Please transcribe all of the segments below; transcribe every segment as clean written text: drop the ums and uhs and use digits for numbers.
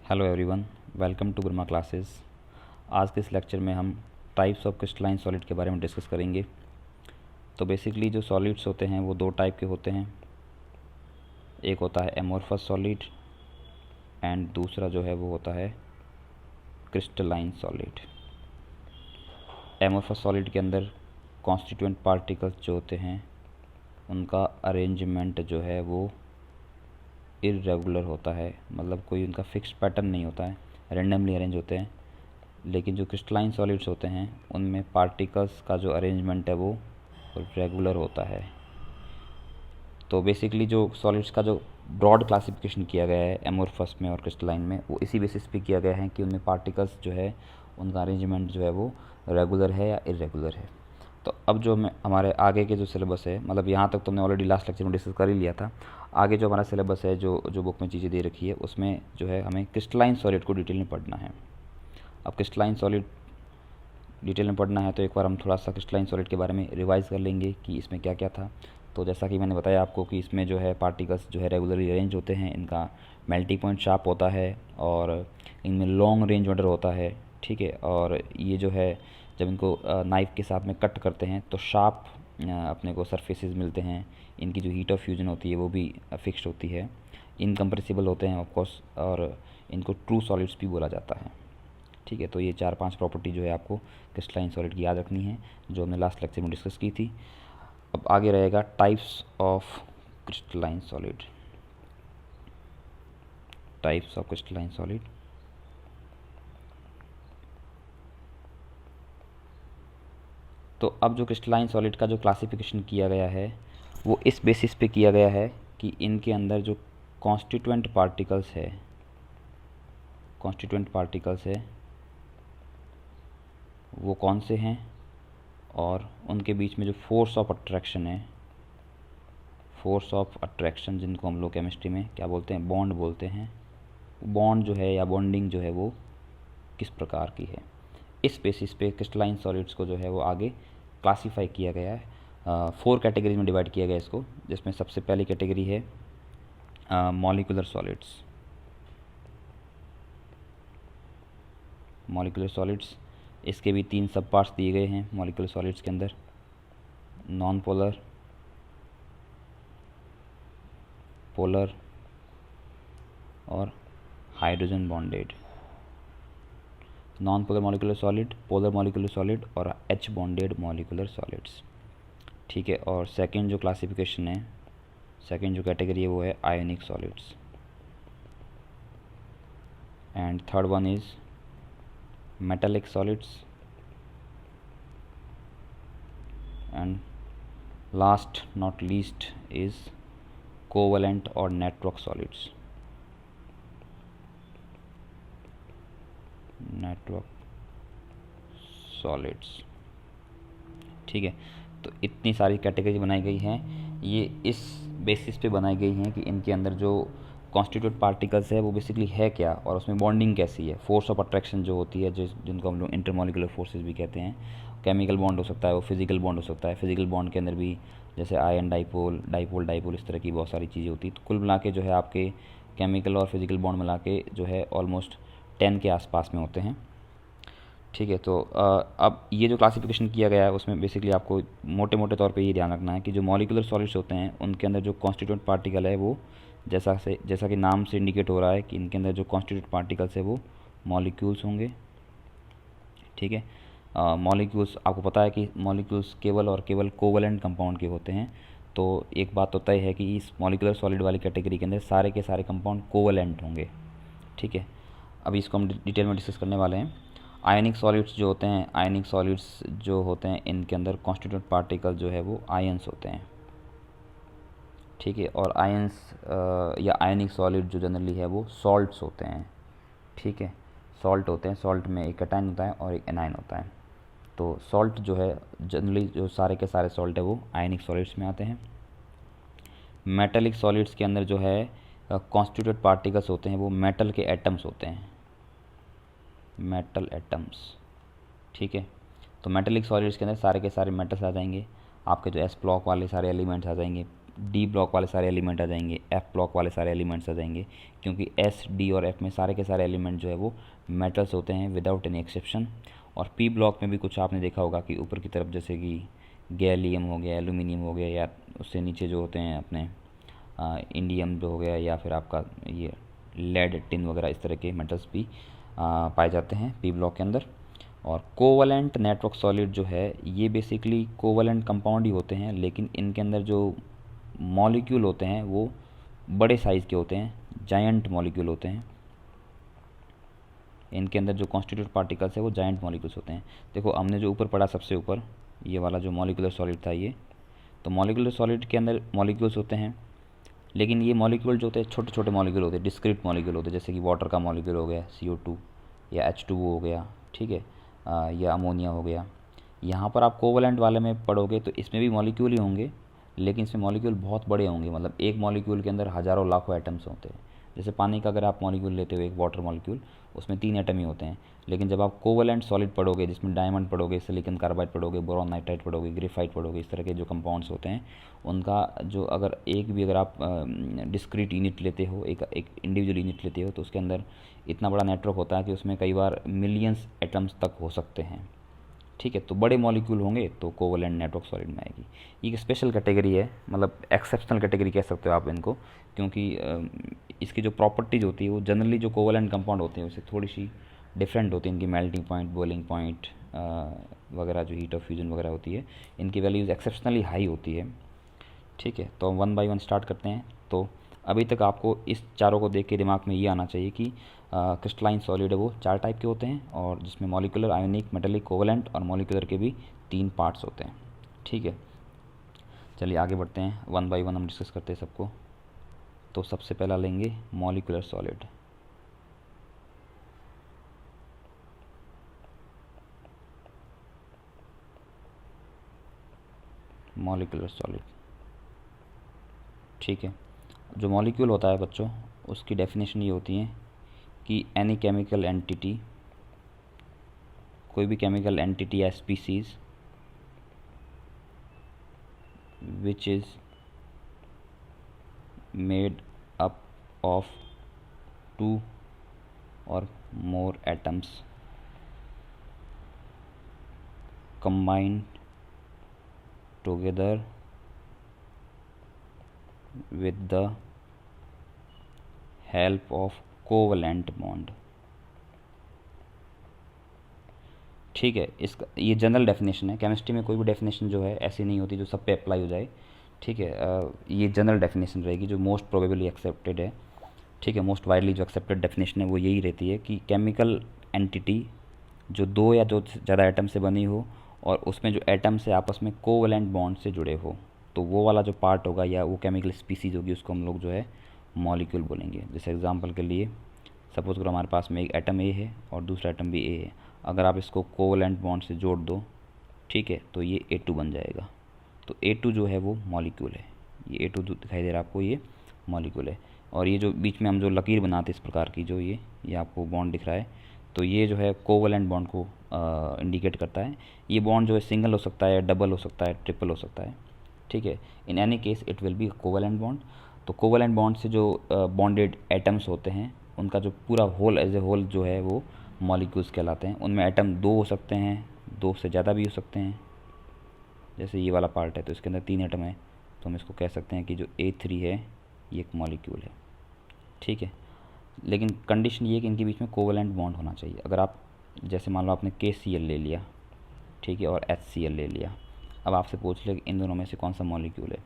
Hello everyone, welcome to Brahma classes. आज के इस लेक्चर में हम टाइप्स ऑफ क्रिस्टलाइन सॉलिड के बारे में डिस्कस करेंगे। तो बेसिकली जो सॉलिड्स होते हैं वो दो टाइप के होते हैं। एक होता है एमोर्फस सॉलिड एंड दूसरा जो है वो होता है क्रिस्टलाइन सॉलिड। एमोर्फस सॉलिड के अंदर कॉन्स्टिट्यूएंट पार्टिकल्स जो होते हैं उनका अरेंजमेंट जो है वो इर्रेगुलर होता है, मतलब कोई उनका फिक्स पैटर्न नहीं होता है, रेंडमली अरेंज होते हैं। लेकिन जो क्रिस्टलाइन सॉलिड्स होते हैं उनमें पार्टिकल्स का जो अरेंजमेंट है वो रेगुलर होता है। तो बेसिकली जो सॉलिड्स का जो ब्रॉड क्लासिफिकेशन किया गया है एमोर्फस में और क्रिस्टलाइन में, वो इसी बेसिस पे किया गया है कि उनमें पार्टिकल्स जो है उनका अरेंजमेंट जो है वो रेगुलर है या इरेगुलर है। तो अब जो हमारे आगे के जो सिलेबस है, मतलब यहाँ तक तो हमने ऑलरेडी लास्ट लेक्चर में डिस्कस कर ही लिया था। आगे जो हमारा सिलेबस है, जो जो बुक में चीज़ें दे रखी है, उसमें जो है हमें क्रिस्टलाइन सॉलिड को डिटेल में पढ़ना है। अब क्रिस्टलाइन सॉलिड डिटेल में पढ़ना है तो एक बार हम थोड़ा सा क्रिस्टलाइन सॉलिड के बारे में रिवाइज़ कर लेंगे कि इसमें क्या क्या था। तो जैसा कि मैंने बताया आपको कि इसमें जो है पार्टिकल्स जो है रेगुलरली अरेंज होते हैं, इनका मेल्टिंग पॉइंट शार्प होता है और इनमें लॉन्ग रेंज ऑर्डर होता है। ठीक है, और ये जो है जब इनको नाइफ़ के साथ में कट करते हैं तो शार्प अपने को सरफेसेस मिलते हैं। इनकी जो हीट ऑफ फ्यूजन होती है वो भी फिक्स्ड होती है। इनकम्प्रेसिबल होते हैं ऑफ कोर्स, और इनको ट्रू सॉलिड्स भी बोला जाता है। ठीक है, तो ये 4-5 प्रॉपर्टी जो है आपको क्रिस्टलाइन सॉलिड की याद रखनी है, जो हमने लास्ट लेक्चर में डिस्कस की थी। अब आगे रहेगा types of crystalline solid. Types of crystalline solid. तो अब जो क्रिस्टलाइन सॉलिड का जो क्लासिफिकेशन किया गया है वो इस बेसिस पे किया गया है कि इनके अंदर जो कॉन्स्टिट्यूएंट पार्टिकल्स है वो कौन से हैं, और उनके बीच में जो फोर्स ऑफ अट्रैक्शन जिनको हम लोग केमिस्ट्री में क्या बोलते हैं, बॉन्ड बोलते हैं, बॉन्ड जो है या बॉन्डिंग जो है वो किस प्रकार की है। इस बेसिस पे क्रिस्टलाइन सॉलिड्स को जो है वो आगे क्लासीफाई किया गया है। 4 कैटेगरीज में डिवाइड किया गया है इसको, जिसमें सबसे पहली कैटेगरी है मॉलिक्यूलर सॉलिड्स। इसके भी 3 सब पार्ट्स दिए गए हैं मॉलिक्यूलर सॉलिड्स के अंदर: नॉन पोलर, पोलर और hydrogen bonded. Non polar molecular solid, polar molecular solid और एच बॉन्डेड मॉलिक्यूलर सॉलिड्स। ठीक है, और सेकंड जो क्लासिफिकेशन है, सेकंड जो कैटेगरी है वो है आयनिक solids, and third one is metallic solids, and last not least is covalent और नेटवर्क सॉलिड्स। ठीक है, तो इतनी सारी कैटेगरी बनाई गई हैं। ये इस बेसिस पे बनाई गई हैं कि इनके अंदर जो कॉन्स्टिट्यूट पार्टिकल्स है वो बेसिकली है क्या, और उसमें बॉन्डिंग कैसी है, फोर्स ऑफ अट्रैक्शन जो होती है, जिनको हम लोग इंटरमॉलिकुलर फोर्सेस भी कहते हैं। केमिकल बॉन्ड हो सकता है, वो फिजिकल बॉन्ड हो सकता है। फिजिकल बॉन्ड के अंदर भी जैसे आयन डाइपोल, डाइपोल, इस तरह की बहुत सारी चीज़ें होती है। तो कुल मिला के जो है आपके केमिकल और फिजिकल बॉन्ड मिला के जो है ऑलमोस्ट 10 के आसपास में होते हैं। ठीक है, तो अब ये जो क्लासिफिकेशन किया गया है उसमें बेसिकली आपको मोटे मोटे तौर पे ये ध्यान रखना है कि जो मॉलिक्यूलर सॉलिड्स होते हैं उनके अंदर जो कॉन्स्टिट्यूएंट पार्टिकल है वो जैसा कि नाम से इंडिकेट हो रहा है कि इनके अंदर जो कॉन्स्टिट्यूएंट पार्टिकल्स है वो मॉलिक्यूल्स होंगे। ठीक है, मॉलिक्यूल्स आपको पता है कि मॉलिक्यूल्स केवल और केवल कोवलेंट कंपाउंड के होते हैं। तो एक बात तो तय है कि इस मॉलिक्यूलर सॉलिड वाली कैटेगरी के अंदर सारे के सारे कंपाउंड कोवलेंट होंगे। ठीक है, अभी इसको हम डिटेल में डिस्कस करने वाले हैं। आयनिक सॉलिड्स जो होते हैं इनके अंदर कॉन्स्टिट्यूएंट पार्टिकल जो है वो आयंस होते हैं। ठीक है, और आयंस या आयनिक सॉलिड जो जनरली है वो सॉल्ट्स होते हैं। ठीक है, सॉल्ट होते हैं, सॉल्ट में एक कैटायन होता है और एक एनायन होता है। तो सॉल्ट जो है जनरली जो सारे के सारे सॉल्ट है वो आयनिक सॉलिड्स में आते हैं। मेटलिक सॉलिड्स के अंदर जो है कॉन्स्टिट्यूएंट पार्टिकल्स होते हैं वो मेटल के एटम्स होते हैं, मेटल एटम्स। ठीक है, तो मेटेलिक सॉलिड्स के अंदर सारे के सारे मेटल्स आ जाएंगे। आपके जो एस ब्लॉक वाले सारे एलिमेंट्स आ जाएंगे, डी ब्लॉक वाले सारे एलिमेंट आ जाएंगे, एफ ब्लॉक वाले सारे एलिमेंट्स आ जाएंगे, क्योंकि एस, डी और एफ में सारे के सारे एलिमेंट जो है वो मेटल्स होते हैं विदाउट एनी एक्सेप्शन। और पी ब्लॉक में भी कुछ आपने देखा होगा कि ऊपर की तरफ जैसे कि गैलियम हो गया, एल्यूमिनियम हो गया, या उससे नीचे जो होते हैं अपने इंडियम जो हो गया, या फिर आपका ये लेड, टिन वगैरह, इस तरह के मेटल्स भी पाए जाते हैं पी ब्लॉक के अंदर। और कोवलेंट नेटवर्क सॉलिड जो है ये बेसिकली कोवलेंट कंपाउंड ही होते हैं, लेकिन इनके अंदर जो मॉलिक्यूल होते हैं वो बड़े साइज़ के होते हैं, जायंट मॉलिक्यूल होते हैं। इनके अंदर जो कॉन्स्टिट्यूट पार्टिकल्स है वो जायंट मॉलिक्यूल्स होते हैं। देखो हमने जो ऊपर पढ़ा सबसे ऊपर ये वाला जो मॉलिक्यूलर सॉलिड था ये, तो मॉलिक्यूलर सॉलिड के अंदर मॉलिक्यूल्स होते हैं, लेकिन ये मॉलिक्यूल जो होते हैं छोटे छोटे मॉलिक्यूल होते हैं, डिस्क्रीट मॉलिक्यूल होते हैं, जैसे कि वाटर का मॉलिक्यूल हो गया CO2 या H2O हो गया, ठीक है, या अमोनिया हो गया। यहाँ पर आप कोवलेंट वाले में पढ़ोगे तो इसमें भी मॉलिक्यूल ही होंगे, लेकिन इसमें मॉलिक्यूल बहुत बड़े होंगे, मतलब एक मॉलिक्यूल के अंदर हज़ारों लाखों एटम्स होते हैं। जैसे पानी का अगर आप मॉलिक्यूल लेते हो, एक वाटर मॉलिक्यूल, उसमें 3 एटम ही होते हैं। लेकिन जब आप कोवलेंट सॉलिड पढ़ोगे, जिसमें डायमंड पढ़ोगे, सिलिकॉन कार्बाइड पढ़ोगे, बोरॉन नाइट्राइड पढ़ोगे, ग्रेफाइट पढ़ोगे, इस तरह के जो कंपाउंड्स होते हैं उनका जो अगर अगर आप डिस्क्रीट यूनिट लेते हो, एक इंडिविजुअल यूनिट लेते हो, तो उसके अंदर इतना बड़ा नेटवर्क होता है कि उसमें कई बार मिलियंस एटम्स तक हो सकते हैं, ठीक है। तो बड़े मॉलिक्यूल होंगे तो कोवलेंट नेटवर्क सॉलिड में आएगी। ये एक स्पेशल कैटेगरी है, मतलब एक्सेप्शनल कैटेगरी कह सकते हो आप इनको, क्योंकि इसकी जो प्रॉपर्टीज़ होती है वो जनरली जो कोवलेंट कंपाउंड होते हैं उससे थोड़ी सी डिफरेंट होती है। इनकी मेल्टिंग पॉइंट, बॉइलिंग पॉइंट वगैरह, जो हीट ऑफ फ्यूजन वगैरह होती है, इनकी वैल्यूज़ एक्सेप्शनली हाई होती है, ठीक है। तो हम 1 बाय 1 स्टार्ट करते हैं। तो अभी तक आपको इस चारों को देख के दिमाग में ये आना चाहिए कि क्रिस्टलाइन सॉलिड है वो 4 टाइप के होते हैं, और जिसमें मॉलिक्यूलर, आयोनिक, मेटेलिक, कोवलेंट और मॉलिक्यूलर के भी 3 पार्ट्स होते हैं, ठीक है। चलिए आगे बढ़ते हैं, 1 बाय 1 हम डिस्कस करते हैं सबको। तो सबसे पहला लेंगे मॉलिक्यूलर सॉलिड। मॉलिक्यूलर सॉलिड, ठीक है। जो मॉलिक्यूल होता है बच्चों, उसकी डेफिनेशन ये होती है कि एनी केमिकल एंटिटी, कोई भी केमिकल एंटिटी या species which is made up of 2 or more atoms combined together with the help of covalent bond, ठीक है। इसका ये जनरल डेफिनेशन है। केमिस्ट्री में कोई भी डेफिनेशन जो है ऐसी नहीं होती जो सब पे अप्लाई हो जाए, ठीक है। ये जनरल डेफिनेशन रहेगी जो मोस्ट प्रोबेबली एक्सेप्टेड है, ठीक है। मोस्ट वाइडली जो एक्सेप्टेड डेफिनेशन है वो यही रहती है कि केमिकल एंटिटी जो 2 या 2 से ज़्यादा एटम से बनी हो और उसमें जो एटम से आपस में कोवलेंट बॉन्ड से जुड़े हो, तो वो वाला जो पार्ट होगा या वो केमिकल स्पीसीज होगी उसको हम लोग जो है मॉलिक्यूल बोलेंगे। जैसे एग्जांपल के लिए सपोज करो हमारे पास में एक एटम ए है और दूसरा एटम भी ए है, अगर आप इसको कोवलेंट बॉन्ड से जोड़ दो, ठीक है, तो ये A2 बन जाएगा। तो A2 जो है वो मॉलिक्यूल है, ये A2 जो दिखाई दे रहा है आपको ये मॉलिक्यूल है। और ये जो बीच में हम जो लकीर बनाते इस प्रकार की, जो ये आपको बॉन्ड दिख रहा है, तो ये जो है कोवलेंट बॉन्ड को इंडिकेट करता है। ये बॉन्ड जो है सिंगल हो सकता है, डबल हो सकता है, ट्रिपल हो सकता है, ठीक है। In any case it will be covalent bond. तो कोवलेंट बॉन्ड से जो बॉन्डेड एटम्स होते हैं उनका जो पूरा होल एज ए होल जो है वो मॉलिक्यूल्स कहलाते हैं। उनमें एटम 2 हो सकते हैं, 2 से ज़्यादा भी हो सकते हैं। जैसे ये वाला पार्ट है तो इसके अंदर 3 एटम है, तो हम इसको कह सकते हैं कि जो A3 है ये एक मॉलिक्यूल है, ठीक है। लेकिन कंडीशन ये है कि इनके बीच में कोवलेंट बॉन्ड होना चाहिए। अगर आप जैसे मान लो आपने KCl ले लिया, ठीक है, और HCl ले लिया, अब आपसे पूछ ले कि इन दोनों में से कौन सा मॉलिक्यूल है,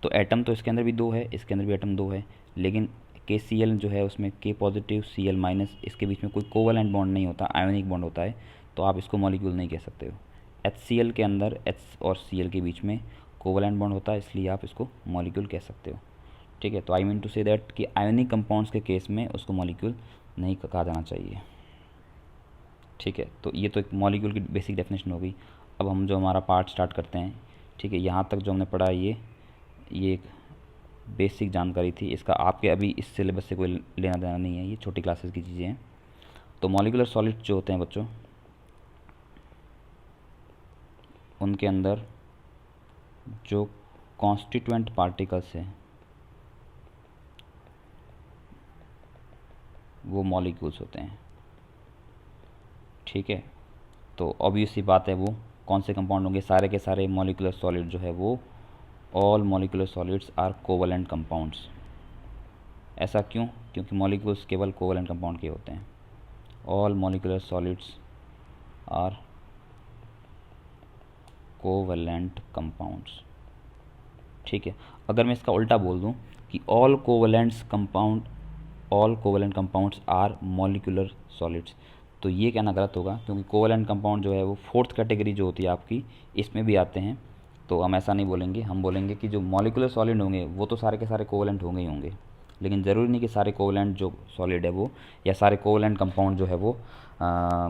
तो एटम तो इसके अंदर भी 2 है, इसके अंदर भी एटम 2 है, लेकिन KCl जो है उसमें K पॉजिटिव Cl माइनस, इसके बीच में कोई कोवलेंट बॉन्ड नहीं होता, आयोनिक बॉन्ड होता है, तो आप इसको मॉलिक्यूल नहीं कह सकते हो। HCl के अंदर H और Cl के बीच में कोवलेंट बॉन्ड होता है, इसलिए आप इसको मॉलिक्यूल कह सकते हो, ठीक है। तो I mean to say that कि आयोनिक कंपाउंड्स के केस में उसको मॉलिक्यूल नहीं कहा जाना चाहिए, ठीक है। तो ये तो एक मॉलिक्यूल की बेसिक डेफिनेशन हो गई। अब हम जो हमारा पार्ट स्टार्ट करते हैं, ठीक है। यहाँ तक जो हमने पढ़ा ये एक बेसिक जानकारी थी, इसका आपके अभी इस सिलेबस से कोई लेना देना नहीं है, ये छोटी क्लासेस की चीज़ें हैं। तो मॉलिक्यूलर सॉलिड जो होते हैं बच्चों, उनके अंदर जो कॉन्स्टिट्यूएंट पार्टिकल्स है वो मॉलिक्यूल्स होते हैं, ठीक है। तो ऑब्वियस सी बात है वो कौन से कंपाउंड होंगे, सारे के सारे मॉलिकुलर सॉलिड जो है वो all molecular solids are covalent compounds. ऐसा क्यों? क्योंकि मॉलिक्यूल्स केवल कोवलेंट कंपाउंड के होते हैं। All molecular solids are covalent compounds, ठीक है। अगर मैं इसका उल्टा बोल दूं कि all covalent compounds are molecular solids, तो ये कहना गलत होगा, क्योंकि कोवलेंट कंपाउंड जो है वो फोर्थ कैटेगरी जो होती है आपकी, इसमें भी आते हैं। तो हम ऐसा नहीं बोलेंगे, हम बोलेंगे कि जो मॉलिकुलर सॉलिड होंगे वो तो सारे के सारे कोवलेंट होंगे ही होंगे, लेकिन ज़रूरी नहीं कि सारे कोवलेंट जो सॉलिड है वो या सारे कोवलेंट कंपाउंड जो है वो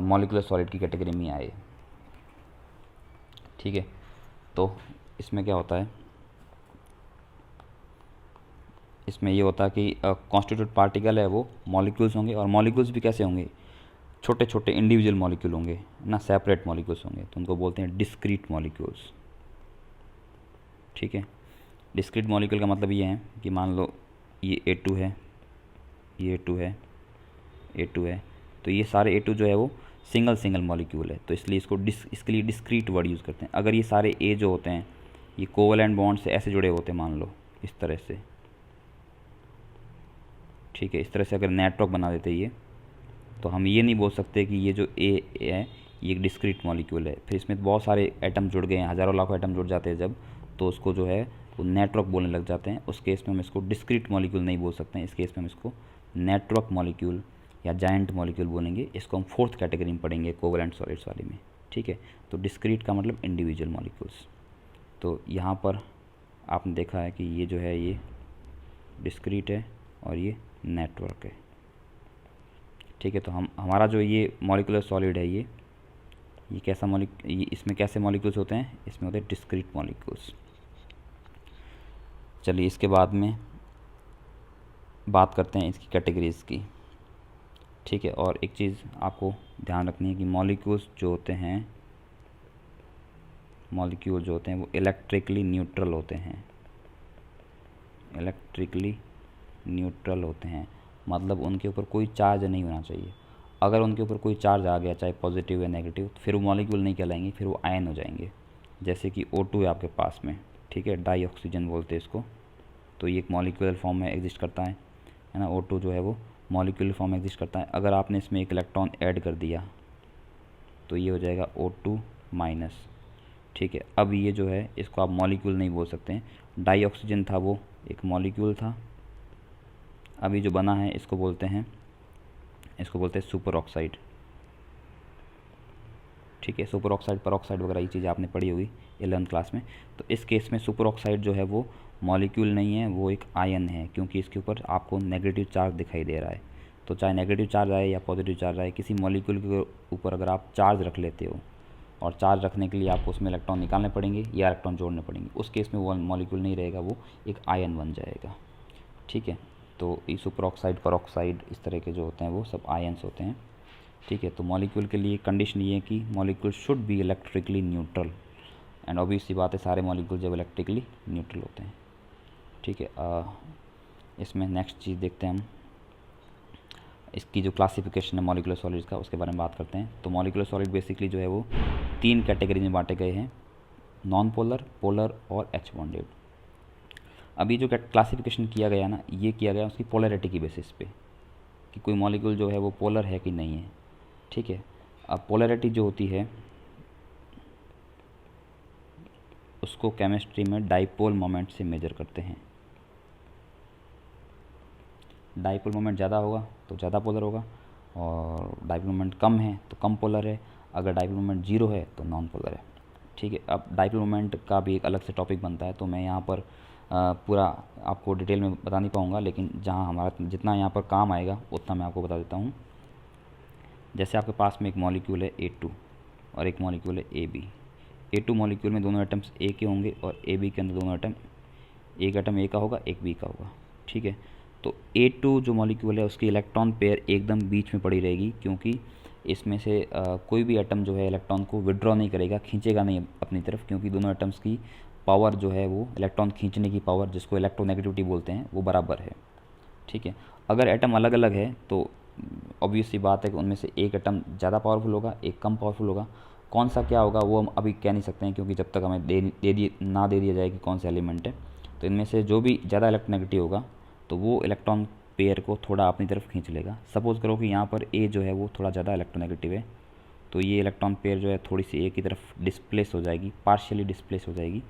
मॉलिकुलर सॉलिड की कैटेगरी में आए, ठीक है। तो इसमें क्या होता है, इसमें ये होता है कि कॉन्स्टिट्यूट पार्टिकल है वो मॉलिक्यूल्स होंगे, और मॉलिक्यूल्स भी कैसे होंगे, छोटे छोटे इंडिविजुअल मॉलिक्यूल होंगे ना, सेपरेट मॉलिक्यूल्स होंगे, तो उनको बोलते हैं डिस्क्रीट मॉलिक्यूल्स, ठीक है। डिस्क्रीट मॉलिक्यूल का मतलब ये है कि मान लो ये A2 है, ये A2 है, A2 है, तो ये सारे A2 जो है वो सिंगल मॉलिक्यूल है, तो इसलिए इसके लिए डिस्क्रीट वर्ड यूज़ करते हैं। अगर ये सारे A जो होते हैं ये कोवलेंट बॉन्ड से ऐसे जुड़े होते हैं, मान लो इस तरह से, ठीक है, इस तरह से अगर नेटवर्क बना देते ये, तो हम ये नहीं बोल सकते कि ये जो A है ये एक डिस्क्रीट मॉलिक्यूल है। फिर इसमें बहुत सारे एटम जुड़ गए हैं, हज़ारों लाखों एटम जुड़ जाते हैं जब, तो उसको जो है वो नेटवर्क बोलने लग जाते हैं। उस केस में हम इसको डिस्क्रीट मॉलिक्यूल नहीं बोल सकते हैं, इस केस में हम इसको नेटवर्क मॉलिक्यूल या जायंट मॉलिक्यूल बोलेंगे। इसको हम फोर्थ कैटेगरी में पढ़ेंगे कोवलेंट सॉलिड्स वाले में, ठीक है। तो डिस्क्रीट का मतलब इंडिविजुअल मॉलिक्यूल्स। तो यहाँ पर आपने देखा है कि ये जो है ये डिस्क्रीट है और ये नेटवर्क है, ठीक है। तो हमारा जो ये मॉलिकुलर सॉलिड है ये कैसा ये इसमें कैसे मॉलिक्यूल्स होते हैं, इसमें होते हैं डिस्क्रीट मॉलिक्यूल्स। चलिए इसके बाद में बात करते हैं इसकी कैटेगरीज़ की, ठीक है। और एक चीज़ आपको ध्यान रखनी है कि मॉलिक्यूल जो होते हैं वो इलेक्ट्रिकली न्यूट्रल होते हैं, इलेक्ट्रिकली न्यूट्रल होते हैं, मतलब उनके ऊपर कोई चार्ज नहीं होना चाहिए। अगर उनके ऊपर कोई चार्ज आ गया, चाहे पॉजिटिव या नेगेटिव, तो फिर वो मॉलिक्यूल नहीं कहलाएंगे, फिर वो आयन हो जाएंगे। जैसे कि O2 है आपके पास में, ठीक है, डाई ऑक्सीजन बोलते हैं इसको, तो ये एक मॉलिक्यूलर फॉर्म में एग्जिस्ट करता है ना। O2 जो है वो मॉलिक्यूलर फॉर्म में एग्जिस्ट करता है। अगर आपने इसमें एक इलेक्ट्रॉन ऐड कर दिया तो ये हो जाएगा O2 माइनस, ठीक है। अब ये जो है इसको आप मॉलिक्यूल नहीं बोल सकते हैं, डाई ऑक्सीजन था वो एक मॉलिक्यूल था, अभी जो बना है इसको बोलते हैं सुपर ऑक्साइड, ठीक है। सुपर ऑक्साइड, पर ऑक्साइड वगैरह ये चीज़ आपने पढ़ी होगी 11th क्लास में। तो इस केस में सुपर ऑक्साइड जो है वो मॉलिक्यूल नहीं है, वो एक आयन है, क्योंकि इसके ऊपर आपको नेगेटिव चार्ज दिखाई दे रहा है। तो चाहे नेगेटिव चार्ज आए या पॉजिटिव चार्ज आए, किसी मॉलिक्यूल के ऊपर अगर आप चार्ज रख लेते हो, और चार्ज रखने के लिए आपको उसमें इलेक्ट्रॉन निकालने पड़ेंगे या इलेक्ट्रॉन जोड़ने पड़ेंगे, उस केस में वो मॉलिक्यूल नहीं रहेगा, वो एक आयन बन जाएगा, ठीक है। तो ये सुपर ऑक्साइड, पर ऑक्साइड, इस तरह के जो होते हैं वो सब आयंस होते हैं, ठीक है। तो मॉलिक्यूल के लिए कंडीशन ये है कि molecule should be electrically neutral, and obvious सी बात है सारे मॉलिक्यूल जब इलेक्ट्रिकली न्यूट्रल होते हैं, ठीक है। इसमें नेक्स्ट चीज़ देखते हैं हम, इसकी जो क्लासिफिकेशन है मॉलिकुलर सॉलिड्स का, उसके बारे में बात करते हैं। तो मॉलिकुलर सॉलिड बेसिकली जो है वो 3 कैटेगरी में बांटे गए हैं, नॉन पोलर, पोलर और H बॉन्डेड। अभी जो क्लासिफिकेशन किया गया ना, ये किया गया उसकी पोलैरिटी की बेसिस पे कि कोई मॉलिक्यूल जो है वो पोलर है कि नहीं है, ठीक है। अब पोलैरिटी जो होती है उसको केमिस्ट्री में डाइपोल मोमेंट से मेजर करते हैं। डाइपोल मोमेंट ज़्यादा होगा तो ज़्यादा पोलर होगा, और डाइपोल मोमेंट कम है तो कम पोलर है, अगर डाइपोल मोमेंट 0 है तो नॉन पोलर है, ठीक है। अब डाइपोल मोमेंट का भी एक अलग से टॉपिक बनता है, तो मैं यहाँ पर पूरा आपको डिटेल में बता नहीं पाऊँगा, लेकिन जहाँ हमारा जितना यहाँ पर काम आएगा उतना मैं आपको बता देता हूँ। जैसे आपके पास में एक मॉलिक्यूल है A2 और एक मॉलिक्यूल है AB। A2 मॉलिक्यूल में दोनों एटम्स A के होंगे, और AB के अंदर दोनों एटम, एक एटम A का होगा, एक B का होगा, ठीक है। तो A2 जो मॉलिक्यूल है उसकी इलेक्ट्रॉन पेयर एकदम बीच में पड़ी रहेगी, क्योंकि इसमें से कोई भी एटम जो है इलेक्ट्रॉन को विड्रॉ नहीं करेगा, खींचेगा नहीं अपनी तरफ, क्योंकि दोनों एटम्स की पावर जो है वो इलेक्ट्रॉन खींचने की पावर, जिसको इलेक्ट्रोनेगेटिविटी बोलते हैं, वो बराबर है। ठीक है, अगर एटम अलग अलग है तो ऑब्वियस सी बात है कि उनमें से एक एटम ज़्यादा पावरफुल होगा, एक कम पावरफुल होगा। कौन सा क्या होगा वो हम अभी कह नहीं सकते हैं, क्योंकि जब तक हमें दे दिया जाए कि कौन सा एलिमेंट है। तो इनमें से जो भी ज़्यादा इलेक्ट्रोनेगेटिव होगा तो वो इलेक्ट्रॉन पेयर को थोड़ा अपनी तरफ खींच लेगा। सपोज़ करो कि यहाँ पर ए जो है वो थोड़ा ज़्यादा इलेक्ट्रोनेगेटिव है, तो ये इलेक्ट्रॉन पेयर जो है थोड़ी सी ए की तरफ डिस्प्लेस हो जाएगी, पार्शियली डिस्प्लेस हो जाएगी।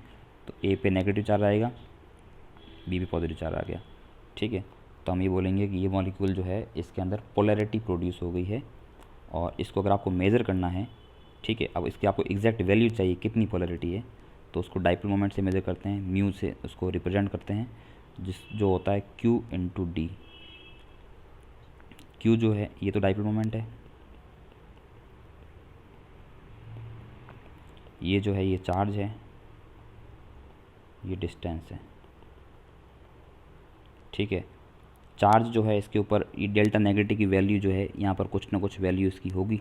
तो ए पे नेगेटिव चार्ज आएगा, बी पे पॉजिटिव चार्ज आ गया। ठीक है, तो हम ये बोलेंगे कि ये मॉलिक्यूल जो है इसके अंदर पोलैरिटी प्रोड्यूस हो गई है। और इसको अगर आपको मेज़र करना है, ठीक है, अब इसकी आपको एग्जैक्ट वैल्यू चाहिए कितनी पोलैरिटी है, तो उसको डाइपोल मोमेंट से मेज़र करते हैं, म्यू से उसको रिप्रेजेंट करते हैं, जो होता है Q इंटू डी। Q जो है ये तो डाइपोल मोमेंट है, ये जो है ये चार्ज है, ये डिस्टेंस है। ठीक है, चार्ज जो है इसके ऊपर, ये डेल्टा नेगेटिव की वैल्यू जो है यहाँ पर कुछ ना कुछ वैल्यू इसकी होगी।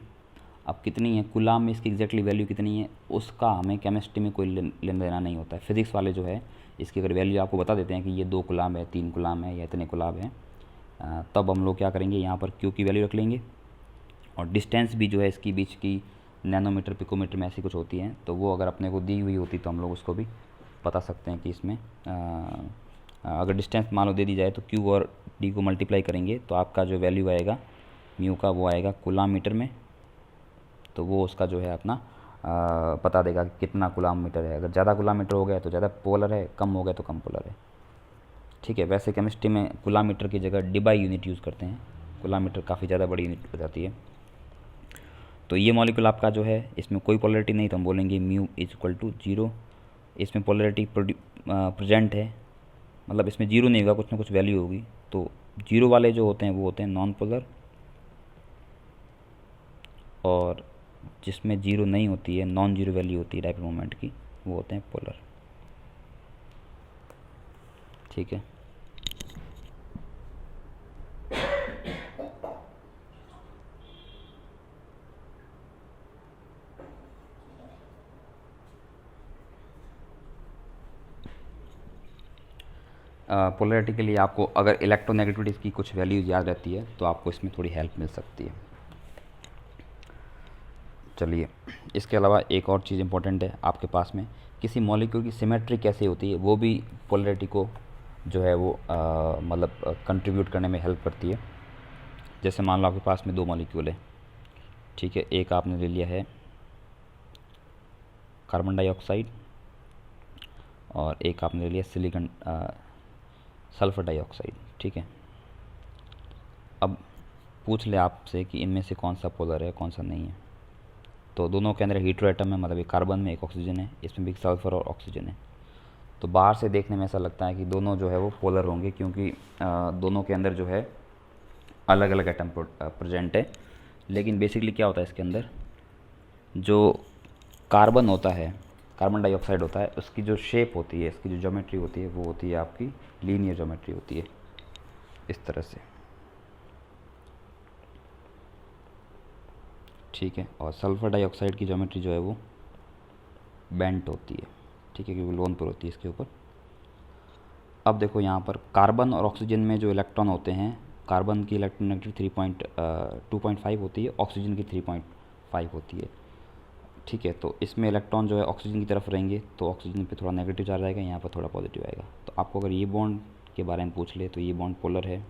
अब कितनी है कूलाम में इसकी एग्जैक्टली वैल्यू कितनी है उसका हमें केमिस्ट्री में कोई लेना देना नहीं होता है। फिजिक्स वाले जो है इसकी अगर वैल्यू आपको बता देते हैं कि ये 2 कूलाम है, 3 कूलाम है या इतने कूलाम है, तब हम लोग क्या करेंगे, यहाँ पर Q की वैल्यू रख लेंगे। और डिस्टेंस भी जो है इसकी बीच की नैनोमीटर पिकोमीटर में ऐसी कुछ होती हैं, तो वो अगर अपने को दी हुई होती तो हम लोग उसको भी बता सकते हैं कि इसमें अगर डिस्टेंस मान लो दे दी जाए तो Q और D को मल्टीप्लाई करेंगे तो आपका जो वैल्यू आएगा म्यू का वो आएगा कूलाम मीटर में। तो वो उसका जो है अपना बता देगा कि कितना कूलाम मीटर है। अगर ज़्यादा कूलाम मीटर हो गया तो ज़्यादा पोलर है, कम हो गया तो कम पोलर है। ठीक है, वैसे केमिस्ट्री में कूलाम मीटर की जगह डिबाई यूनिट यूज़ करते हैं, कूलाम मीटर काफ़ी ज़्यादा बड़ी यूनिट हो जाती है। तो ये मॉलिक्यूल आपका जो है इसमें कोई पोलरिटी नहीं, तो हम बोलेंगे म्यू इज इक्वल टू 0। इसमें पोलरिटी प्रेजेंट है, मतलब इसमें 0 नहीं होगा, कुछ ना कुछ वैल्यू होगी। तो 0 वाले जो होते हैं वो होते हैं नॉन पोलर, और जिसमें 0 नहीं होती है, नॉन जीरो वैल्यू होती है डाइपोल मोमेंट की, वो होते हैं पोलर। ठीक है, पोलैरिटी के लिए आपको अगर इलेक्ट्रोनेगेटिविटी की कुछ वैल्यू याद रहती है तो आपको इसमें थोड़ी हेल्प मिल सकती है। चलिए, इसके अलावा एक और चीज़ इंपॉर्टेंट है आपके पास में, किसी मॉलिक्यूल की सिमेट्री कैसे होती है वो भी पोलैरिटी को जो है वो मतलब कंट्रीब्यूट करने में हेल्प करती है। जैसे मान लो आपके पास में 2 मॉलिक्यूल है, ठीक है, एक आपने ले लिया है कार्बन डाइऑक्साइड और एक आपने ले लिया सिलिकॉन सल्फर डाइऑक्साइड। ठीक है, अब पूछ ले आपसे कि इनमें से कौन सा पोलर है कौन सा नहीं है। तो दोनों के अंदर हीट्रो एटम है, मतलब एक कार्बन में एक ऑक्सीजन है, इसमें भी सल्फर और ऑक्सीजन है। तो बाहर से देखने में ऐसा लगता है कि दोनों जो है वो पोलर होंगे, क्योंकि दोनों के अंदर जो है अलग अलग एटम प्रेजेंट है। लेकिन बेसिकली क्या होता है इसके अंदर, जो कार्बन होता है, कार्बन डाइऑक्साइड होता है, उसकी जो शेप होती है, इसकी जो ज्योमेट्री होती है वो होती है आपकी लीनियर ज्योमेट्री होती है, इस तरह से। ठीक है, और सल्फर डाइऑक्साइड की ज्योमेट्री जो है वो बेंट होती है। ठीक है, क्योंकि लोन पर होती है इसके ऊपर। अब देखो यहाँ पर कार्बन और ऑक्सीजन में जो इलेक्ट्रॉन होते हैं, कार्बन की इलेक्ट्रोनेगेटिविटी 2.5 होती है, ऑक्सीजन की 3.5 होती है। ठीक है, तो इसमें इलेक्ट्रॉन जो है ऑक्सीजन की तरफ रहेंगे तो ऑक्सीजन पे थोड़ा नेगेटिव चार्ज आएगा, यहाँ पर थोड़ा पॉजिटिव आएगा। तो आपको अगर ये बॉन्ड के बारे में पूछ ले तो ये बॉन्ड पोलर है।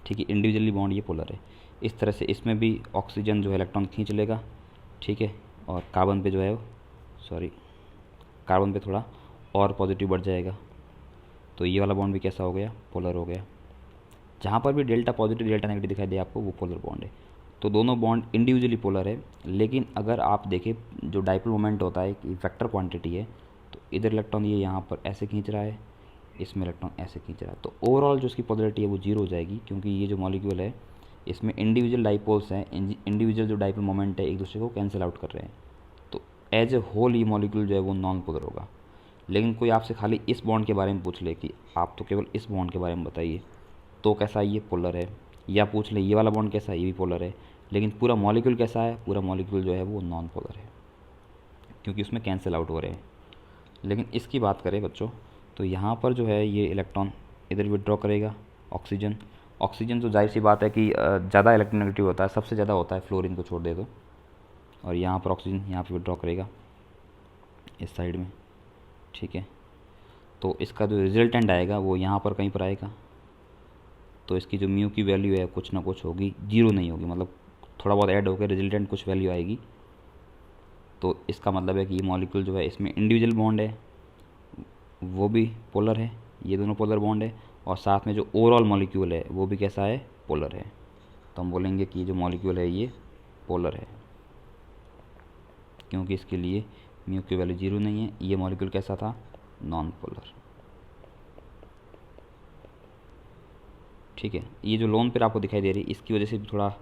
ठीक है, इंडिविजुअली बॉन्ड ये पोलर है। इस तरह से इसमें भी ऑक्सीजन जो है इलेक्ट्रॉन खींच लेगा। ठीक है, और कार्बन पे जो है कार्बन पे थोड़ा और पॉजिटिव बढ़ जाएगा। तो ये वाला बॉन्ड भी कैसा हो गया, पोलर हो गया। जहाँ पर भी डेल्टा पॉजिटिव डेल्टा नेगेटिव दिखाई दे आपको, वो पोलर बॉन्ड है। तो दोनों बॉन्ड इंडिविजुअली पोलर है। लेकिन अगर आप देखें जो डाइपोल मोमेंट होता है कि वेक्टर क्वांटिटी है, तो इधर इलेक्ट्रॉन ये यहाँ पर ऐसे खींच रहा है, इसमें इलेक्ट्रॉन ऐसे खींच रहा है, तो ओवरऑल जो उसकी पोलरिटी है वो 0 हो जाएगी, क्योंकि ये जो मॉलिक्यूल है इसमें इंडिविजुअल डाइपोल्स हैं, इंडिविजुअल जो डाइपोल मोमेंट है एक दूसरे को कैंसिल आउट कर रहे हैं। तो एज ए होल ये मॉलिक्यूल जो है वो नॉन पोलर होगा। लेकिन कोई आपसे खाली इस बॉन्ड के बारे में पूछ ले कि आप तो केवल इस बॉन्ड के बारे में बताइए, तो कैसा ये पोलर है, या पूछ ले ये वाला बॉन्ड कैसा है, ये भी पोलर है, लेकिन पूरा मॉलिक्यूल कैसा है, पूरा मॉलिक्यूल जो है वो नॉन पोलर है, क्योंकि उसमें कैंसिल आउट हो रहे हैं। लेकिन इसकी बात करें बच्चों, तो यहाँ पर जो है ये इलेक्ट्रॉन इधर विड्रॉ करेगा ऑक्सीजन। ऑक्सीजन तो जाहिर सी बात है कि ज़्यादा इलेक्ट्रोनेगेटिव होता है, सबसे ज़्यादा होता है फ्लोरीन को छोड़ दे तो। और यहाँ पर ऑक्सीजन यहाँ पर विड्रॉ करेगा इस साइड में, ठीक है। तो इसका जो रिजल्टेंट आएगा वो यहाँ पर कहीं पर आएगा। तो इसकी जो म्यू की वैल्यू है कुछ ना कुछ होगी, जीरो नहीं होगी, मतलब थोड़ा बहुत ऐड होकर रिजल्टेंट कुछ वैल्यू आएगी। तो इसका मतलब है कि ये मॉलिक्यूल जो है इसमें इंडिविजुअल बॉन्ड है वो भी पोलर है, ये दोनों पोलर बॉन्ड है, और साथ में जो ओवरऑल मॉलिक्यूल है वो भी कैसा है, पोलर है। तो हम बोलेंगे कि जो मॉलिक्यूल है ये पोलर है, क्योंकि इसके लिए म्यू की वैल्यू जीरो नहीं है। ये मॉलिक्यूल कैसा था, नॉन पोलर, ठीक है। ये जो लोन पेयर आपको दिखाई दे रही है इसकी वजह से भी थोड़ा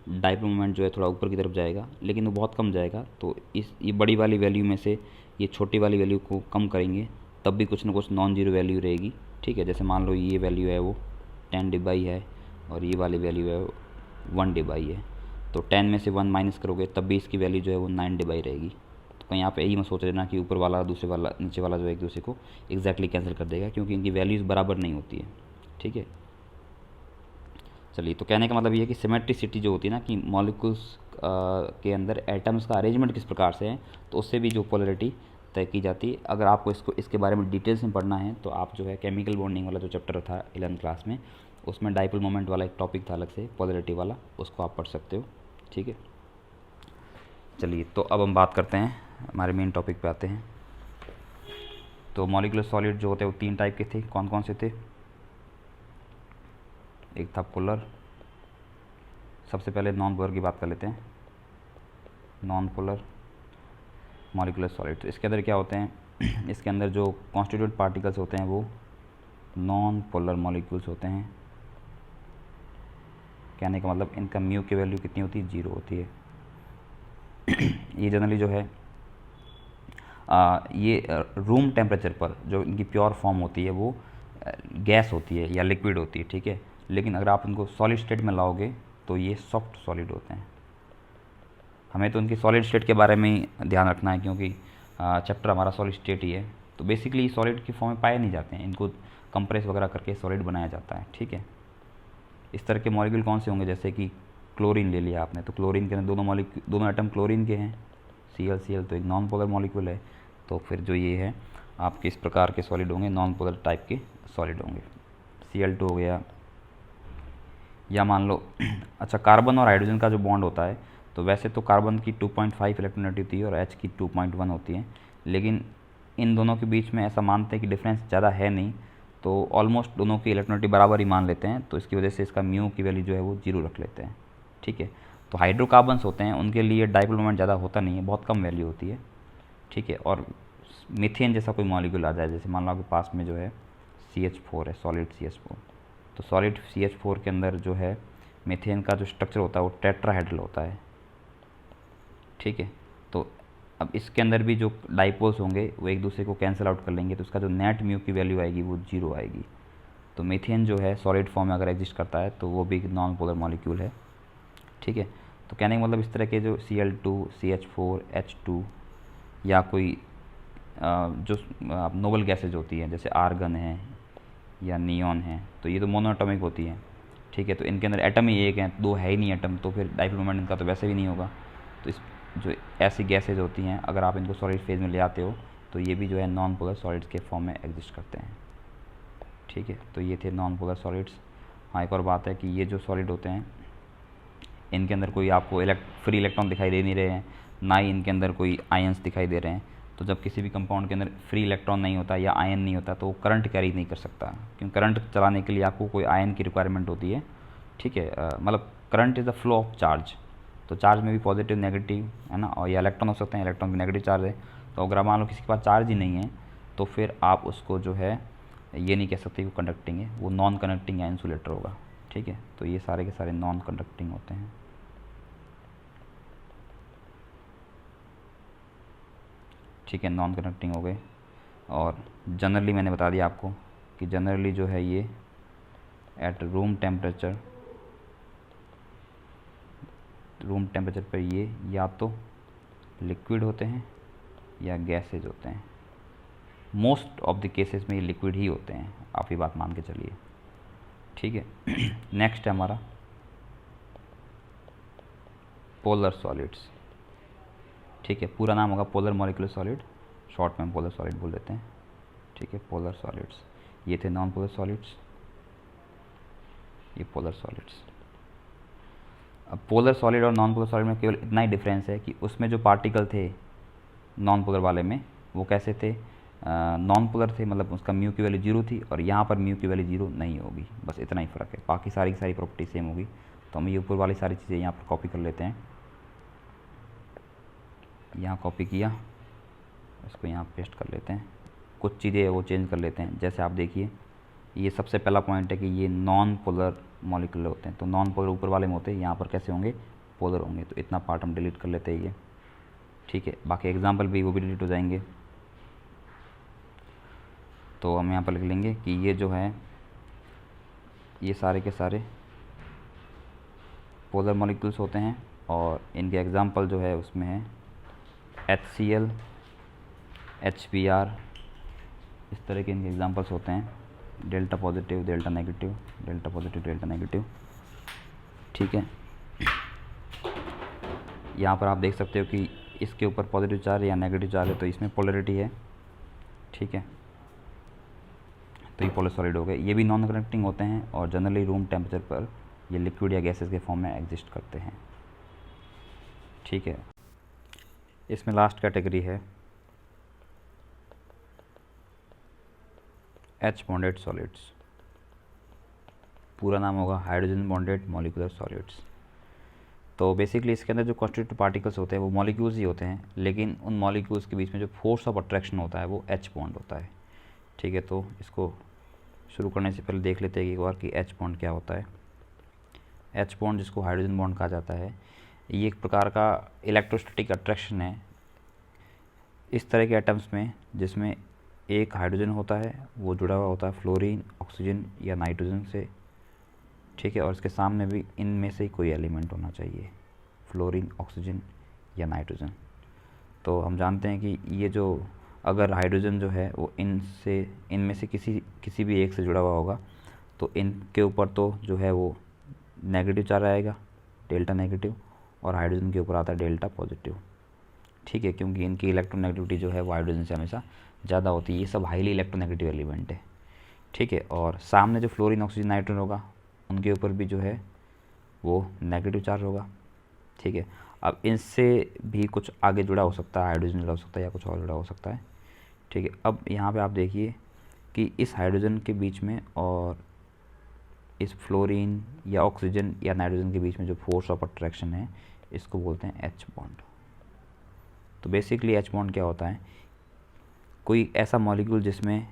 डाइपोल मोमेंट जो है थोड़ा ऊपर की तरफ जाएगा, लेकिन वो बहुत कम जाएगा। तो ये बड़ी वाली वैल्यू में से ये छोटी वाली वैल्यू को कम करेंगे तब भी कुछ ना कुछ नॉन जीरो वैल्यू रहेगी, ठीक है। जैसे मान लो ये वैल्यू है वो 10 डिबाई है और ये वाली वैल्यू है 1 डिबाई है, तो 10 में से 1 माइनस करोगे तब भी इसकी वैल्यू जो है वो 9 डिबाई रहेगी। तो कहीं आप यही मत सोच लेना कि ऊपर वाला दूसरे वाला नीचे वाला जो है एक दूसरे को एग्जैक्टली कैंसिल कर देगा, क्योंकि इनकी वैल्यूज़ बराबर नहीं होती है, ठीक है। चलिए, तो कहने का मतलब ये है कि सिमेट्रिसिटी जो होती है ना कि मॉलिक्यूल्स के अंदर एटम्स का अरेंजमेंट किस प्रकार से है, तो उससे भी जो पोलरिटी तय की जाती है। अगर आपको इसके बारे में डिटेल्स में पढ़ना है तो आप जो है केमिकल बॉन्डिंग वाला जो चैप्टर था 11th क्लास में, उसमें डाइपोल मोमेंट वाला एक टॉपिक था अलग से पोलरिटी वाला, उसको आप पढ़ सकते हो, ठीक है। चलिए, तो अब हम बात करते हैं, हमारे मेन टॉपिक पे आते हैं। तो मॉलिक्यूलर सॉलिड जो होते हैं वो 3 टाइप के थे, कौन कौन से थे। एक था पोलर, सबसे पहले नॉन पोलर की बात कर लेते हैं। नॉन पोलर मॉलिक्यूलर सॉलिड, तो इसके अंदर क्या होते हैं इसके अंदर जो कॉन्स्टिट्यूट पार्टिकल्स होते हैं वो नॉन पोलर मॉलिक्यूल्स होते हैं। कहने का मतलब इनका म्यू की वैल्यू कितनी होती है, 0 होती है। ये जनरली जो है ये रूम टेम्परेचर पर जो इनकी प्योर फॉर्म होती है वो गैस होती है या लिक्विड होती है, ठीक है। लेकिन अगर आप इनको सॉलिड स्टेट में लाओगे तो ये सॉफ्ट सॉलिड होते हैं। हमें तो उनकी सॉलिड स्टेट के बारे में ही ध्यान रखना है, क्योंकि चैप्टर हमारा सॉलिड स्टेट ही है। तो बेसिकली सॉलिड की फॉर्म में पाए नहीं जाते हैं, इनको कंप्रेस वगैरह करके सॉलिड बनाया जाता है, ठीक है। इस तरह के मॉलिक्यूल कौन से होंगे, जैसे कि क्लोरीन ले लिया आपने, तो क्लोरीन के अंदर दोनों एटम क्लोरीन के हैं, Cl तो एक नॉन पोलर मॉलिक्यूल है। तो फिर जो ये है आपके इस प्रकार के सॉलिड होंगे, नॉन पोलर टाइप के सॉलिड होंगे। Cl2 हो गया, या मान लो अच्छा, कार्बन और हाइड्रोजन का जो बॉन्ड होता है, तो वैसे तो कार्बन की 2.5 इलेक्ट्रोनेगेटिव होती है और H की 2.1 होती है, लेकिन इन दोनों के बीच में ऐसा मानते हैं कि डिफरेंस ज़्यादा है नहीं, तो ऑलमोस्ट दोनों की इलेक्ट्रोनेगेटिव बराबर ही मान लेते हैं। तो इसकी वजह से इसका म्यू की वैल्यू जो है वो 0 रख लेते हैं, ठीक है। तो हाइड्रोकार्बन्स होते हैं उनके लिए डाइपोल मोमेंट ज़्यादा होता नहीं है, बहुत कम वैल्यू होती है, ठीक है। और मीथेन जैसा कोई मॉलिक्यूल आ जाए, जैसे मान लो आपके पास में जो है CH4 है, सॉलिड CH4, तो सॉलिड CH4 के अंदर जो है मीथेन का जो स्ट्रक्चर होता है वो टेट्राहेड्रल होता है, ठीक है। तो अब इसके अंदर भी जो डाइपोल्स होंगे वो एक दूसरे को कैंसिल आउट कर लेंगे, तो उसका जो नेट म्यू की वैल्यू आएगी वो 0 आएगी। तो मीथेन जो है सॉलिड फॉर्म में अगर एग्जिस्ट करता है तो वो भी नॉन पोलर मॉलिक्यूल है, ठीक है। तो कहने का मतलब इस तरह के जो Cl2, CH4, H2 या कोई जो नोबल गैसेज होती हैं जैसे आर्गन है या नियॉन है, तो ये तो मोनोएटॉमिक होती हैं, ठीक है। तो इनके अंदर एटम ही एक है, 2 है ही नहीं एटम, तो फिर डाइपोल मोमेंट इनका तो वैसे भी नहीं होगा। तो इस जो ऐसी गैसेज होती हैं अगर आप इनको सॉलिड फेज में ले आते हो तो ये भी जो है नॉन पोलर सॉलिड्स के फॉर्म में एग्जिस्ट करते हैं, ठीक है। तो ये थे नॉन पोलर सॉलिड्स। हाँ, एक और बात है कि ये जो सॉलिड होते हैं इनके अंदर कोई आपको फ्री इलेक्ट्रॉन दिखाई दे नहीं रहे हैं, ना ही इनके अंदर कोई आयंस दिखाई दे रहे हैं। तो जब किसी भी कंपाउंड के अंदर फ्री इलेक्ट्रॉन नहीं होता या आयन नहीं होता तो वो करंट कैरी नहीं कर सकता, क्योंकि करंट चलाने के लिए आपको कोई आयन की रिक्वायरमेंट होती है, ठीक है। मतलब current is the flow of charge, तो चार्ज में भी पॉजिटिव नेगेटिव है ना, और या इलेक्ट्रॉन हो सकते हैं, इलेक्ट्रॉन भी नेगेटिव चार्ज है। तो अगर मान लो किसी के पास चार्ज ही नहीं है तो फिर आप उसको जो है ये नहीं कह सकते वो कंडक्टिंग है, वो नॉन कंडक्टिंग या इंसुलेटर होगा, ठीक है। तो ये सारे के सारे नॉन कंडक्टिंग होते हैं, ठीक है, नॉन कंडक्टिंग हो गए। और जनरली मैंने बता दिया आपको कि जनरली जो है ये एट रूम टेम्परेचर पर ये या तो लिक्विड होते हैं या गैसेज होते हैं, मोस्ट ऑफ द केसेस में ये लिक्विड ही होते हैं, आप ये बात मान के चलिए, ठीक है। नेक्स्ट है हमारा पोलर सॉलिड्स, ठीक है, पूरा नाम होगा पोलर मॉलिक्यूलर सॉलिड, शॉर्ट में हम पोलर सॉलिड बोल देते हैं, ठीक है। पोलर सॉलिड्स, ये थे नॉन पोलर सॉलिड्स, ये पोलर सॉलिड्स। अब पोलर सॉलिड और नॉन पोलर सॉलिड में केवल इतना ही डिफरेंस है कि उसमें जो पार्टिकल थे नॉन पोलर वाले में वो कैसे थे, नॉन पोलर थे, मतलब उसका म्यू की वैल्यू 0 थी, और यहाँ पर म्यू की वैल्यू 0 नहीं होगी, बस इतना ही फ़र्क है, बाकी सारी की सारी प्रॉपर्टी सेम होगी। तो हम ये ऊपर वाली सारी चीज़ें यहाँ पर कॉपी कर लेते हैं, यहाँ कॉपी किया, इसको यहाँ पेस्ट कर लेते हैं, कुछ चीज़ें वो चेंज कर लेते हैं। जैसे आप देखिए, ये सबसे पहला पॉइंट है कि ये नॉन पोलर मॉलिक्यूल होते हैं, तो नॉन पोलर ऊपर वाले में होते हैं, यहाँ पर कैसे होंगे, पोलर होंगे, तो इतना पार्ट हम डिलीट कर लेते हैं ये, ठीक है। बाकी एग्जाम्पल भी वो भी डिलीट हो जाएंगे। तो हम यहाँ पर लिख लेंगे कि ये जो है ये सारे के सारे पोलर मॉलिक्यूल्स होते हैं, और इनके एग्जाम्पल जो है उसमें है HCl, HBr, इस तरह के इनके एग्जाम्पल्स होते हैं, delta positive, delta negative, delta positive, delta negative, ठीक है। यहाँ पर आप देख सकते हो कि इसके ऊपर पॉजिटिव चार्ज या नेगेटिव चार्ज है, तो इसमें पोलैरिटी है, ठीक है। तो ये पोलर सॉलिड हो गए। ये भी नॉन कंडक्टिंग होते हैं और जनरली रूम टेम्परेचर पर ये लिक्विड या गैसेस के फॉर्म में एग्जिस्ट करते हैं, ठीक है। इसमें लास्ट कैटेगरी है H बॉन्डेड सॉलिड्स, पूरा नाम होगा हाइड्रोजन बॉन्डेड मॉलिक्यूलर सॉलिड्स। तो बेसिकली इसके अंदर जो कॉन्स्टिट्यूटिव पार्टिकल्स होते हैं वो मॉलिक्यूल्स ही होते हैं, लेकिन उन मॉलिक्यूल्स के बीच में जो फोर्स ऑफ अट्रैक्शन होता है वो H बॉन्ड होता है, ठीक है। तो इसको शुरू करने से पहले देख लेते हैं एक बार कि H बॉन्ड क्या होता है। H बॉन्ड, जिसको हाइड्रोजन बॉन्ड कहा जाता है, ये एक प्रकार का इलेक्ट्रोस्टैटिक अट्रैक्शन है इस तरह के एटम्स में जिसमें एक हाइड्रोजन होता है, वो जुड़ा हुआ होता है फ्लोरीन, ऑक्सीजन या नाइट्रोजन से, ठीक है, और इसके सामने भी इनमें से कोई एलिमेंट होना चाहिए, फ्लोरीन, ऑक्सीजन या नाइट्रोजन। तो हम जानते हैं कि ये जो अगर हाइड्रोजन जो है वो इनमें से किसी भी एक से जुड़ा हुआ होगा, तो इनके ऊपर तो जो है वो नेगेटिव चार्ज आएगा, डेल्टा नेगेटिव, और हाइड्रोजन के ऊपर आता है डेल्टा पॉजिटिव, ठीक है, क्योंकि इनकी इलेक्ट्रोनेगेटिविटी जो है वो हाइड्रोजन से हमेशा ज़्यादा होती है। ये सब हाईली इलेक्ट्रोनेगेटिव एलिमेंट है, ठीक है। और सामने जो फ्लोरीन, ऑक्सीजन, नाइट्रोजन होगा उनके ऊपर भी जो है वो नेगेटिव चार्ज होगा, ठीक है। अब इनसे भी कुछ आगे जुड़ा हो सकता है, हाइड्रोजन जुड़ा हो सकता है या कुछ और जुड़ा हो सकता है, ठीक है। अब यहाँ पे आप देखिए कि इस हाइड्रोजन के बीच में और इस फ्लोरीन या ऑक्सीजन या नाइट्रोजन के बीच में जो फोर्स ऑफ अट्रैक्शन है इसको बोलते हैं H बॉन्ड। तो बेसिकली H बॉन्ड क्या होता है, कोई ऐसा मॉलिक्यूल जिसमें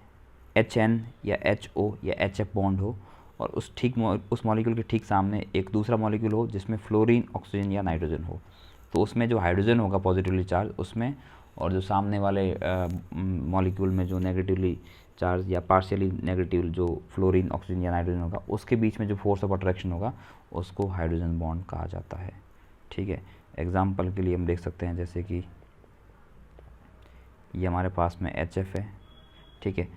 HN या HO या HF बॉन्ड हो और उस मॉलिक्यूल के ठीक सामने एक दूसरा मॉलिक्यूल हो जिसमें फ्लोरीन, ऑक्सीजन या नाइट्रोजन हो, तो उसमें जो हाइड्रोजन होगा पॉजिटिवली चार्ज उसमें, और जो सामने वाले मॉलिक्यूल में जो नेगेटिवली चार्ज या पार्शियली नेगेटिव जो फ्लोरीन, ऑक्सीजन या नाइट्रोजन होगा, उसके बीच में जो फोर्स ऑफ अट्रैक्शन होगा उसको हाइड्रोजन बॉन्ड कहा जाता है, ठीक है। एग्जाम्पल के लिए हम देख सकते हैं जैसे कि ये हमारे पास में HF है, ठीक है।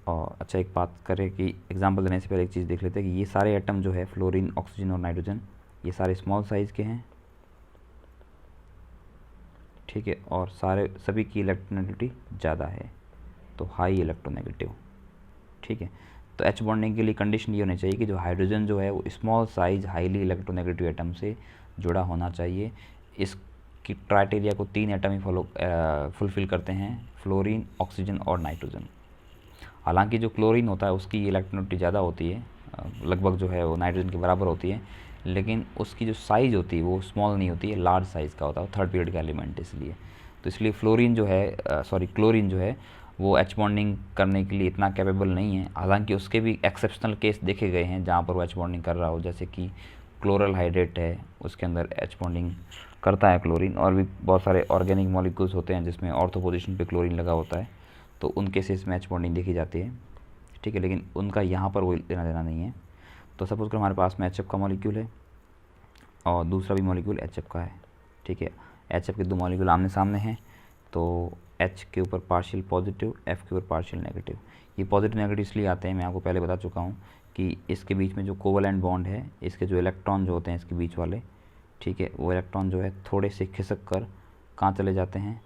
और अच्छा, एक बात करें कि एग्जांपल देने से पहले एक चीज़ देख लेते हैं कि ये सारे एटम जो है फ्लोरीन, ऑक्सीजन और नाइट्रोजन, ये सारे स्मॉल साइज़ के हैं, ठीक है, और सभी की इलेक्ट्रोनेगेटिविटी ज़्यादा है, तो हाई इलेक्ट्रोनेगेटिव, ठीक है। तो H बॉन्डिंग के लिए कंडीशन ये होनी चाहिए कि जो हाइड्रोजन जो है वो small size highly electronegative atom से जुड़ा होना चाहिए। इसकी क्राइटेरिया को 3 एटम ही फुलफ़िल करते हैं, फ्लोरीन, ऑक्सीजन और नाइट्रोजन। हालांकि जो क्लोरीन होता है उसकी इलेक्ट्रोनेगेटिविटी ज़्यादा होती है, लगभग जो है वो नाइट्रोजन के बराबर होती है, लेकिन उसकी जो साइज़ होती है वो स्मॉल नहीं होती है, लार्ज साइज़ का होता है, थर्ड पीरियड का एलिमेंट इसलिए। तो इसलिए क्लोरीन जो है वो H बॉन्डिंग करने के लिए इतना कैपेबल नहीं है। हालांकि उसके भी एक्सेप्शनल केस देखे गए हैं जहाँ पर वो H बॉन्डिंग कर रहा हो, जैसे कि क्लोरल हाइड्रेट है, उसके अंदर H बॉन्डिंग करता है क्लोरीन, और भी बहुत सारे ऑर्गेनिक मॉलिक्यूल्स होते हैं जिसमें ऑर्थो पोजीशन पे क्लोरीन लगा होता है, तो उन केसेस में H बॉन्डिंग देखी जाती है, ठीक है, लेकिन उनका यहाँ पर वो लेना देना नहीं है। तो सपोज कर हमारे पास में HF का मॉलिक्यूल है और दूसरा भी मॉलिक्यूल HF का है, ठीक है। HF के 2 मॉलिक्यूल आमने सामने हैं, तो H के ऊपर पार्शियल पॉजिटिव, F के ऊपर पार्शियल नेगेटिव। ये पॉजिटिव नेगेटिव इसलिए आते हैं, मैं आपको पहले बता चुका हूँ कि इसके बीच में जो कोवलेंट बॉन्ड है, इसके जो इलेक्ट्रॉन जो होते हैं इसके बीच वाले, ठीक है, वो इलेक्ट्रॉन जो है थोड़े से खिसक कर कहाँ चले जाते हैं,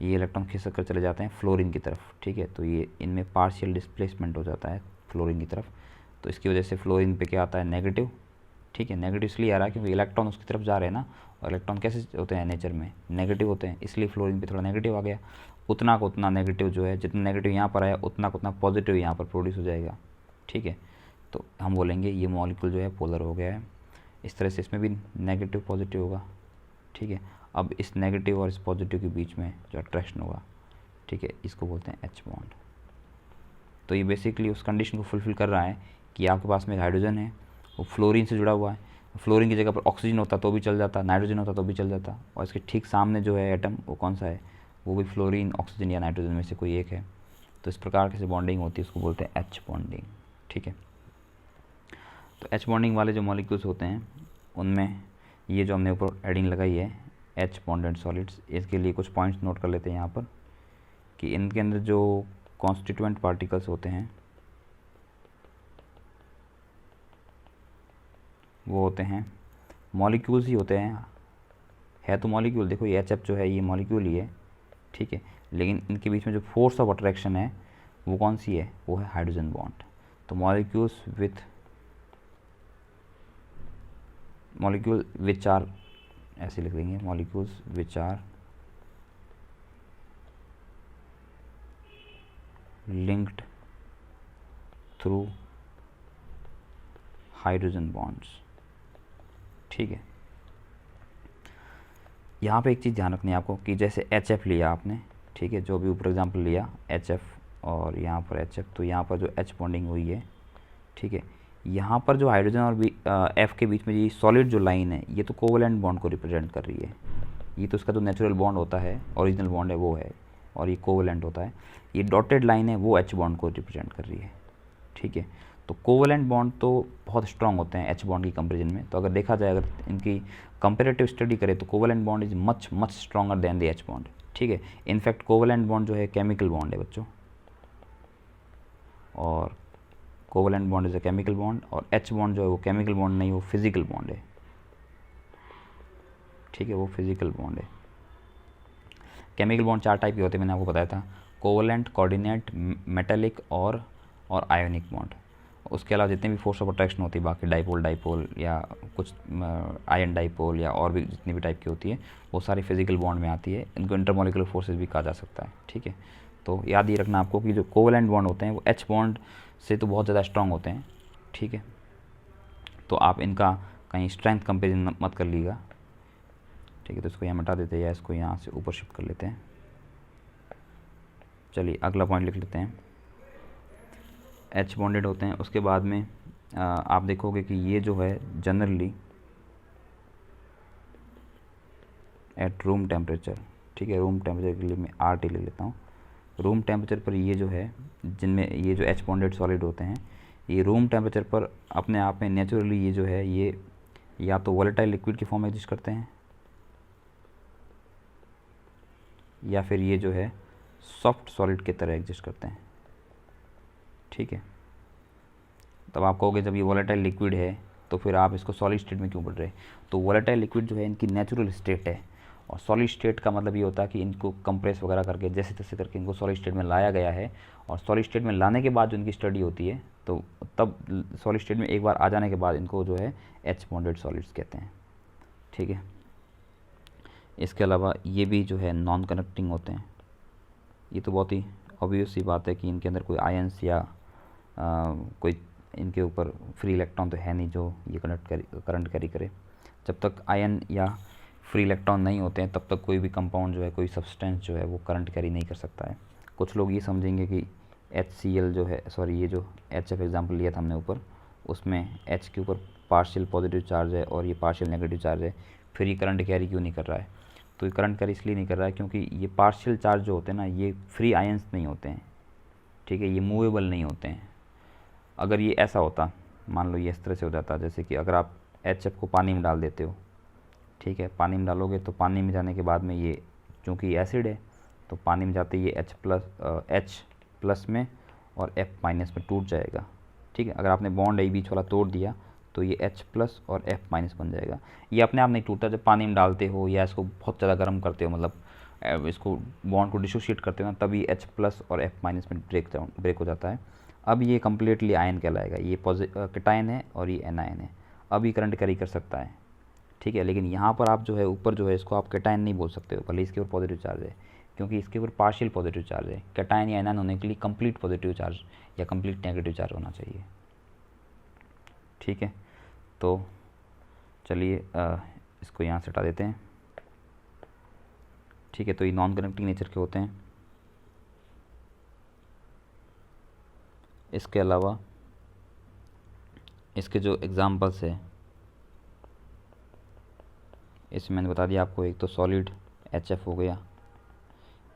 ये इलेक्ट्रॉन खिसक कर चले जाते हैं फ्लोरीन की तरफ, ठीक है। तो ये इनमें पार्शियल डिस्प्लेसमेंट हो जाता है फ्लोरीन की तरफ, तो इसकी वजह से फ्लोरीन पे क्या आता है, नेगेटिव, ठीक है। नेगेटिव इसलिए आ रहा है क्योंकि इलेक्ट्रॉन उसकी तरफ जा रहे हैं ना, और इलेक्ट्रॉन कैसे होते हैं नेचर में, नेगेटिव होते हैं, इसलिए फ्लोरीन पे थोड़ा नेगेटिव आ गया। उतना को उतना नेगेटिव जो है, जितना नेगेटिव यहाँ पर आया उतना को उतना पॉजिटिव यहाँ पर प्रोड्यूस हो जाएगा, ठीक है। तो हम बोलेंगे ये मॉलिक्यूल जो है पोलर हो गया है। इस तरह से इसमें भी नेगेटिव पॉजिटिव होगा, ठीक है। अब इस नेगेटिव और इस पॉजिटिव के बीच में जो अट्रैक्शन होगा, ठीक है, इसको बोलते हैं H बॉन्ड। तो ये बेसिकली उस कंडीशन को फुलफिल कर रहा है कि आपके पास में हाइड्रोजन है, वो फ्लोरीन से जुड़ा हुआ है, फ्लोरीन की जगह पर ऑक्सीजन होता तो भी चल जाता, नाइट्रोजन होता तो भी चल जाता, और इसके ठीक सामने जो है एटम वो कौन सा है, वो भी फ्लोरीन, ऑक्सीजन या नाइट्रोजन में से कोई एक है। तो इस प्रकार की बॉन्डिंग होती है, उसको बोलते हैं H बॉन्डिंग, ठीक है। तो H बॉन्डिंग वाले जो मॉलिक्यूल्स होते हैं उनमें ये जो हमने ऊपर हेडिंग लगाई है H बॉन्डेड सॉलिड्स, इसके लिए कुछ पॉइंट्स नोट कर लेते हैं यहाँ पर कि इनके अंदर जो कॉन्स्टिट्यूएंट पार्टिकल्स होते हैं वो होते हैं मॉलिक्यूल्स ही होते हैं, है तो मॉलिक्यूल, देखो ये HF जो है ये मॉलिक्यूल ही है, ठीक है, लेकिन इनके बीच में जो फोर्स ऑफ अट्रैक्शन है वो कौन सी है, वो है हाइड्रोजन बॉन्ड। तो मॉलिक्यूल विच आर, ऐसे लिख देंगे, molecules which are linked through hydrogen bonds, ठीक है। यहाँ पे एक चीज़ ध्यान रखनी है आपको कि जैसे HF लिया आपने, ठीक है, जो भी ऊपर एग्जांपल लिया HF और यहाँ पर HF, तो यहाँ पर जो H बॉन्डिंग हुई है, ठीक है, यहाँ पर जो हाइड्रोजन और F के बीच में ये सॉलिड जो लाइन है ये तो कोवलेंट बॉन्ड को रिप्रेजेंट कर रही है, ये तो उसका जो नेचुरल बॉन्ड होता है, ओरिजिनल बॉन्ड है वो है, और ये कोवलेंट होता है। ये डॉटेड लाइन है वो H बॉन्ड को रिप्रेजेंट कर रही है, ठीक है। तो कोवलेंट बॉन्ड तो बहुत स्ट्रॉन्ग होते हैं H बॉन्ड की कंपेरिजन में, तो अगर देखा जाए, अगर इनकी कंपेरेटिव स्टडी करें तो covalent bond is much stronger than the H bond, ठीक है। इनफैक्ट कोवलेंट बॉन्ड जो है केमिकल बॉन्ड है बच्चों, और covalent bond is a chemical bond, और H बॉन्ड जो है वो केमिकल बॉन्ड नहीं, वो फिजिकल बॉन्ड है, ठीक है, वो फिजिकल बॉन्ड है। केमिकल बॉन्ड 4 टाइप के होते हैं, मैंने आपको बताया था, कोवलेंट, कोऑर्डिनेट, मेटालिक और आयोनिक बॉन्ड। उसके अलावा जितने भी फोर्स ऑफ अट्रैक्शन होती है बाकी, डाइपोल या कुछ आयन डाइपोल या और भी जितनी भी टाइप की होती है, वो सारी फिजिकल बॉन्ड में आती है। इनको इंटरमोलिकुलर फोर्सेस भी कहा जा सकता है, ठीक है। तो याद ये रखना आपको कि जो कोवलेंट बॉन्ड होते हैं वो H बॉन्ड से तो बहुत ज़्यादा स्ट्रॉन्ग होते हैं, ठीक है। तो आप इनका कहीं स्ट्रेंथ कंपेरिजन मत कर लीजिएगा, ठीक है। तो इसको यहाँ मिटा देते हैं या इसको यहाँ से ऊपर शिफ्ट कर लेते हैं। चलिए अगला पॉइंट लिख लेते हैं, H बॉन्डेड होते हैं। उसके बाद में आप देखोगे कि ये जो है जनरली एट रूम टेम्परेचर, ठीक है, रूम टेम्परेचर के लिए मैं RT ले लेता हूँ। रूम टेम्परेचर पर ये जो है, जिनमें ये जो H बॉन्डेड सॉलिड होते हैं, ये रूम टेम्परेचर पर अपने आप में नेचुरली ये जो है ये या तो वोलेटाइल लिक्विड की फॉर्म में एग्जिस्ट करते हैं, या फिर ये जो है सॉफ्ट सॉलिड की तरह एग्जिस्ट करते हैं, ठीक है। तब आप कहोगे जब ये वोलेटाइल लिक्विड है तो फिर आप इसको सॉलिड स्टेट में क्यों पढ़ रहे हैं। तो वोलेटाइल लिक्विड जो है इनकी नेचुरल स्टेट है, और सॉलिड स्टेट का मतलब ये होता है कि इनको कंप्रेस वगैरह करके जैसे तैसे करके इनको सॉलिड स्टेट में लाया गया है, और सॉलिड स्टेट में लाने के बाद जो इनकी स्टडी होती है तो तब सॉलिड स्टेट में एक बार आ जाने के बाद इनको जो है H बॉन्डेड सॉलिड्स कहते हैं, ठीक है। इसके अलावा ये भी जो है नॉन कनेक्टिंग होते हैं। ये तो बहुत ही ऑब्वियस सी बात है कि इनके अंदर कोई आयंस या कोई इनके ऊपर फ्री इलेक्ट्रॉन तो है नहीं जो ये करंट कैरी करे। जब तक आयन या फ्री इलेक्ट्रॉन नहीं होते हैं तब तक कोई भी कंपाउंड जो है, कोई सब्सटेंस जो है वो करंट कैरी नहीं कर सकता है। कुछ लोग ये समझेंगे कि HCl जो है, सॉरी ये जो HF एग्जाम्पल लिया था हमने ऊपर, उसमें H के ऊपर पार्शियल पॉजिटिव चार्ज है और ये पार्शियल नेगेटिव चार्ज है, फिर ये करंट कैरी क्यों नहीं कर रहा है। तो ये करंट कैरी इसलिए नहीं कर रहा है क्योंकि ये पार्शियल चार्ज जो होते हैं ना, ये फ्री आयंस नहीं होते हैं, ठीक है, ये मूवेबल नहीं होते हैं। अगर ये ऐसा होता, मान लो ये इस तरह से हो जाता, जैसे कि अगर आप HF को पानी में डाल देते हो, ठीक है, पानी में डालोगे तो पानी में जाने के बाद में ये, चूँकि एसिड है, तो पानी में जाते ही ये H प्लस में और F माइनस में टूट जाएगा। ठीक है, अगर आपने बॉन्ड ए बीच वाला तोड़ दिया तो ये H प्लस और F माइनस बन जाएगा। ये अपने आप नहीं टूटता, जब पानी में डालते हो या इसको बहुत ज़्यादा गर्म करते हो, मतलब इसको बॉन्ड को डिसोशिएट करते हो ना, तभी H प्लस और F माइनस में ब्रेक हो जाता है। अब ये कम्प्लीटली आयन कहलाएगा। ये कैटायन है और ये एनायन है। अब ये करंट कैरी कर सकता है। ठीक है, लेकिन यहाँ पर आप जो है ऊपर जो है इसको आप कैटायन नहीं बोल सकते हो, भले इसके ऊपर पॉजिटिव चार्ज है, क्योंकि इसके ऊपर पार्शियल पॉजिटिव चार्ज है। कैटायन या एनायन होने के लिए कंप्लीट पॉजिटिव चार्ज या कंप्लीट नेगेटिव चार्ज होना चाहिए। ठीक है, तो चलिए इसको यहाँ से हटा देते हैं। ठीक है, तो ये नॉन कनेक्टिंग नेचर के होते हैं। इसके अलावा इसके जो एग्जाम्पल्स है इसमें मैंने बता दिया आपको, एक तो सॉलिड HF हो गया,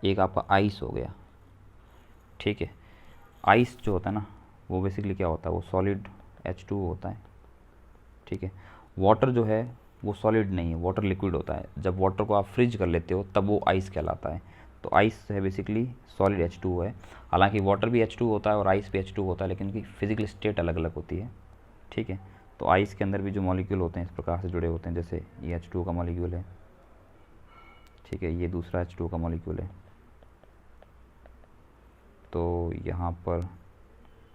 एक आपका आइस हो गया। ठीक है, आइस जो होता है ना वो बेसिकली क्या होता है, वो सॉलिड H2 होता है। ठीक है, वाटर जो है वो सॉलिड नहीं है, वाटर लिक्विड होता है। जब वाटर को आप फ्रिज कर लेते हो तब वो आइस कहलाता है। तो आइस है बेसिकली सॉलिड H2 है। हालांकि वाटर भी H2 होता है और आइस भी H2 होता है, लेकिन उनकी फिजिकल स्टेट अलग अलग होती है। ठीक है, तो आइस के अंदर भी जो मॉलिक्यूल होते हैं इस प्रकार से जुड़े होते हैं, जैसे ये H2 का मॉलिक्यूल है। ठीक है, ये दूसरा H2 का मॉलिक्यूल है। तो यहाँ पर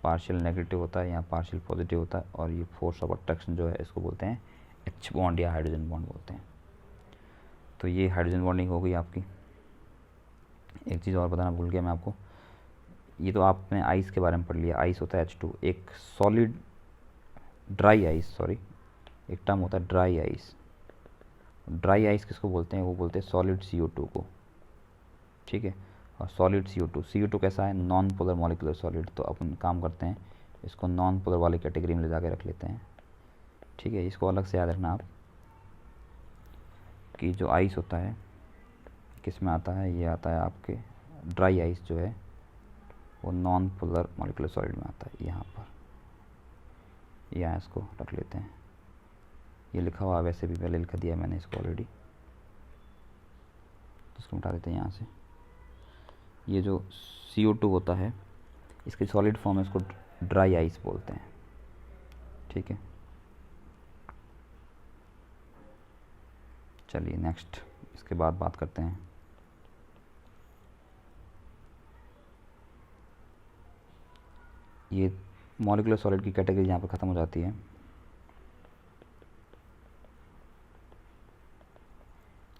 पार्शियल नेगेटिव होता है, यहाँ पार्शियल पॉजिटिव होता है, और ये फोर्स ऑफ अट्रैक्शन जो है इसको बोलते हैं H बॉन्ड या हाइड्रोजन बॉन्ड बोलते हैं। तो ये हाइड्रोजन बॉन्डिंग हो गई आपकी। एक चीज़ और बताना भूल गया मैं आपको, ये तो आपने आइस के बारे में पढ़ लिया, आइस होता है H2। एक सॉलिड ड्राई आइस, सॉरी, एक टर्म होता है ड्राई आइस। ड्राई आइस किसको बोलते हैं, वो बोलते हैं सॉलिड CO2 को। ठीक है, और सॉलिड CO2 कैसा है, नॉन पोलर मॉलिक्यूलर सॉलिड। तो अपन काम करते हैं इसको नॉन पोलर वाली कैटेगरी में ले जाके रख लेते हैं। ठीक है, इसको अलग से याद रखना आप कि जो आइस होता है किस में आता है, ये आता है आपके ड्राई आइस जो है वो नॉन पोलर मॉलिक्यूलर सॉलिड में आता है। यहाँ पर यहाँ इसको रख लेते हैं, ये लिखा हुआ वैसे भी पहले लिख दिया मैंने इसको ऑलरेडी, इसको मिटा देते हैं यहाँ से। ये जो CO2 होता है इसकी सॉलिड फॉर्म है, इसको ड्राई आइस बोलते हैं। ठीक है, चलिए नेक्स्ट इसके बाद बात करते हैं। ये मॉलिक्यूलर सॉलिड की कैटेगरी यहाँ पर ख़त्म हो जाती है।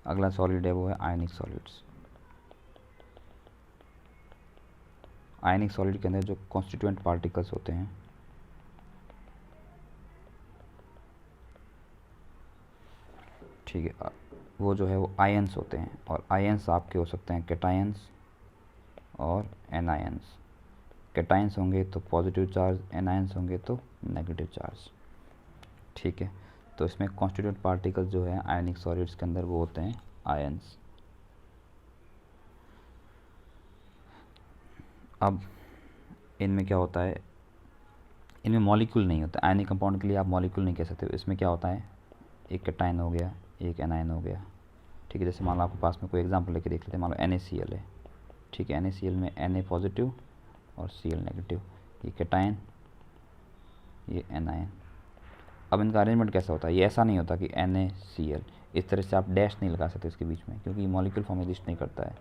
अगला सॉलिड है वो है आयनिक सॉलिड्स। आयनिक सॉलिड के अंदर जो कॉन्स्टिट्यूएंट पार्टिकल्स होते हैं ठीक है, वो जो है वो आयंस होते हैं, और आयंस आपके हो सकते हैं कैटायंस और एनायंस। कैटायंस होंगे तो पॉजिटिव चार्ज, एनायंस होंगे तो नेगेटिव चार्ज। ठीक है, तो इसमें कॉन्स्टिट्यूएंट पार्टिकल्स जो है आयनिक सॉलिड्स के अंदर वो होते हैं आयंस। अब इनमें क्या होता है, इनमें मॉलिक्यूल नहीं होता। आयनिक कंपाउंड के लिए आप मॉलिक्यूल नहीं कह सकते। इसमें क्या होता है, एक कैटायन हो गया, एक एनायन हो गया। ठीक है, जैसे मान लो आपके पास में कोई एग्जांपल लेके देख लेते हैं। मान लो NaCl है। ठीक है, NaCl में Na पॉजिटिव और Cl नेगेटिव, ये कैटायन, ये एनायन। अब इनका अरेंजमेंट कैसा होता है, ये ऐसा नहीं होता कि NaCl, इस तरह से आप डैश नहीं लगा सकते इसके बीच में, क्योंकि ये मॉलिक्यूल फॉर्म एग्जिस्ट नहीं करता है।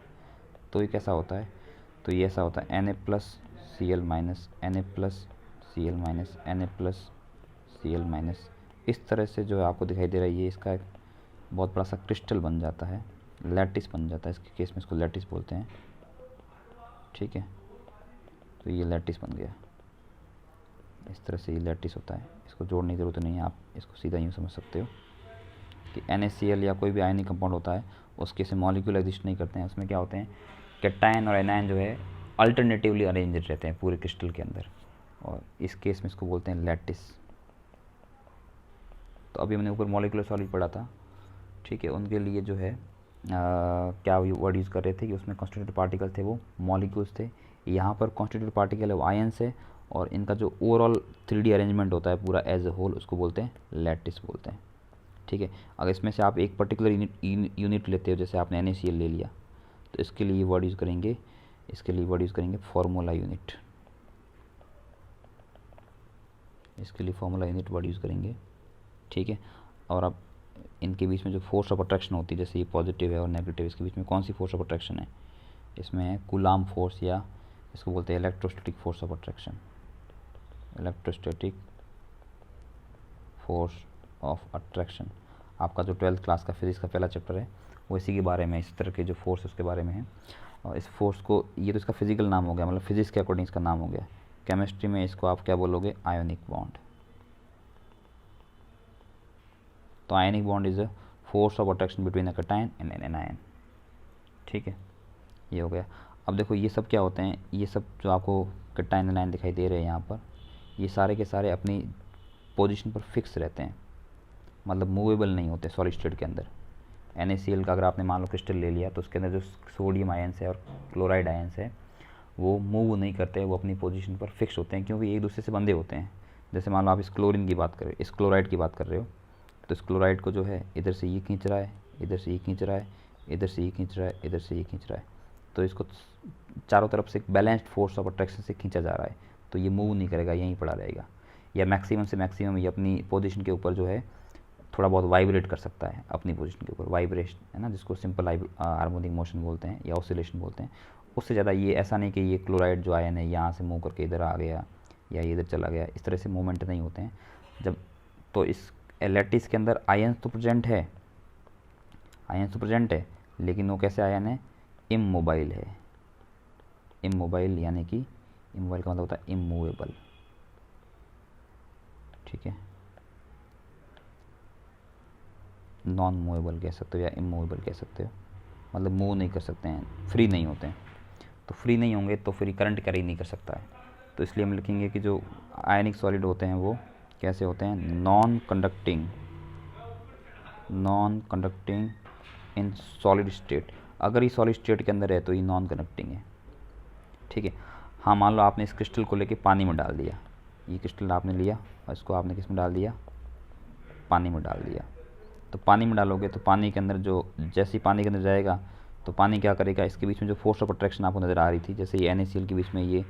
तो ये कैसा होता है, तो ये ऐसा होता है Na plus Cl minus, Na plus Cl minus, Na plus Cl minus. इस तरह से जो है आपको दिखाई दे रहा है, ये इसका एक बहुत बड़ा सा क्रिस्टल बन जाता है, लैटिस बन जाता है। इसके केस में इसको लैटिस बोलते हैं। ठीक है, तो ये लैटिस बन गया। इस तरह से ये लैटिस होता है। इसको जोड़ने की ज़रूरत नहीं है, आप इसको सीधा यूँ समझ सकते हो कि NaCl या कोई भी आयनिक कंपाउंड होता है उसके से मॉलिक्यूल एग्जिस्ट नहीं करते हैं। उसमें क्या होते हैं, कैटायन और एनायन जो है अल्टरनेटिवली अरेंज्ड रहते हैं पूरे क्रिस्टल के अंदर, और इस केस में इसको बोलते हैं लैटिस। तो अभी हमने ऊपर मॉलिक्यूलर सॉलिड पढ़ा था। ठीक है, उनके लिए जो है क्या वर्ड यूज़ कर रहे थे कि उसमें कॉन्स्टिट्यूएंट पार्टिकल थे वो मॉलिक्यूल्स थे। यहाँ पर कॉन्स्टिट्यूएंट पार्टिकल है वो आयंस है, और इनका जो ओवरऑल 3D अरेंजमेंट होता है पूरा एज ए होल, उसको बोलते हैं लैटिस बोलते हैं। ठीक है, अगर इसमें से आप एक पर्टिकुलर यूनिट लेते हो, जैसे आपने NaCl ले लिया, तो इसके लिए वर्ड यूज़ करेंगे, इसके लिए वर्ड यूज़ करेंगे फॉर्मूला यूनिट, इसके लिए फॉर्मूला यूनिट वर्ड यूज़ करेंगे, ठीक है। और अब इनके बीच में जो फोर्स ऑफ अट्रैक्शन होती है, जैसे ये पॉजिटिव है और नेगेटिव, इसके बीच में कौन सी फोर्स ऑफ अट्रैक्शन है, इसमें है कूलाम फोर्स, या इसको बोलते हैं electrostatic force of attraction, electrostatic force of attraction. आपका जो 12th क्लास का फिजिक्स का पहला चैप्टर है वो इसी के बारे में, इस तरह के जो फोर्स उसके बारे में है। और इस फोर्स को, ये तो इसका फिजिकल नाम हो गया, मतलब फिजिक्स के अकॉर्डिंग इसका नाम हो गया। केमिस्ट्री में इसको आप क्या बोलोगे, आयोनिक बॉन्ड। तो ionic bond is a force of attraction between a cation and an anion, ठीक है, ये हो गया। अब देखो ये सब क्या होते हैं, ये सब जो आपको कैटायन एनायन दिखाई दे रहे हैं यहाँ पर, ये सारे के सारे अपनी पोजीशन पर फिक्स रहते हैं, मतलब मूवेबल नहीं होते सॉलिड स्टेट के अंदर। NaCl का अगर आपने मान लो क्रिस्टल ले लिया, तो उसके अंदर जो सोडियम आयंस है और क्लोराइड आयंस है वो मूव नहीं करते, वो अपनी पोजीशन पर फिक्स होते हैं, क्योंकि एक दूसरे से बंधे होते हैं। जैसे मान लो आप इस क्लोरीन की बात करें, इस क्लोराइड की बात कर रहे हो, तो इस क्लोराइड को जो है इधर से ये खींच रहा है, इधर से ये खींच रहा है, इधर से ये खींच रहा है, इधर से ये खींच रहा है, तो इसको चारों तरफ से एक बैलेंस्ड फोर्स ऑफ अट्रैक्शन से खींचा जा रहा है, तो ये मूव नहीं करेगा, यहीं पड़ा रहेगा। या मैक्सिमम से मैक्सिमम ये अपनी पोजीशन के ऊपर जो है थोड़ा बहुत वाइब्रेट कर सकता है अपनी पोजीशन के ऊपर, वाइब्रेशन है ना, जिसको सिंपल हार्मोनिक मोशन बोलते हैं या ऑसिलेशन बोलते हैं। उससे ज़्यादा ये ऐसा नहीं कि ये क्लोराइड जो आयन है यहाँ से मूव करके इधर आ गया या ये इधर चला गया, इस तरह से मूवमेंट नहीं होते हैं जब। तो इस लैटिस के अंदर आयन तो प्रेजेंट है, आयन तो प्रेजेंट है, लेकिन वो कैसे आयन है, इमोबाइल है। इमोबाइल यानी कि इमोबाइल का मतलब होता है इमूवेबल, ठीक है, नॉन मूवेबल कह सकते हो या इमूवेबल कह सकते हो, मतलब मूव नहीं कर सकते हैं, फ्री नहीं होते हैं। तो फ्री नहीं होंगे तो फिर करंट कैरी नहीं कर सकता है, तो इसलिए हम लिखेंगे कि जो आयनिक सॉलिड होते हैं वो कैसे होते हैं, non conducting, non conducting in solid state. अगर ये सॉलिड स्टेट के अंदर है तो ये नॉन कंडक्टिंग है, ठीक है। हाँ, मान लो आपने इस क्रिस्टल को लेके पानी में डाल दिया, ये क्रिस्टल आपने लिया और इसको आपने किस में डाल दिया, पानी में डाल दिया। तो पानी में डालोगे तो पानी के अंदर जो, जैसे ही पानी के अंदर जाएगा तो पानी क्या करेगा, इसके बीच में जो फोर्स ऑफ अट्रैक्शन आपको नज़र आ रही थी, जैसे ये NaCl के बीच में ये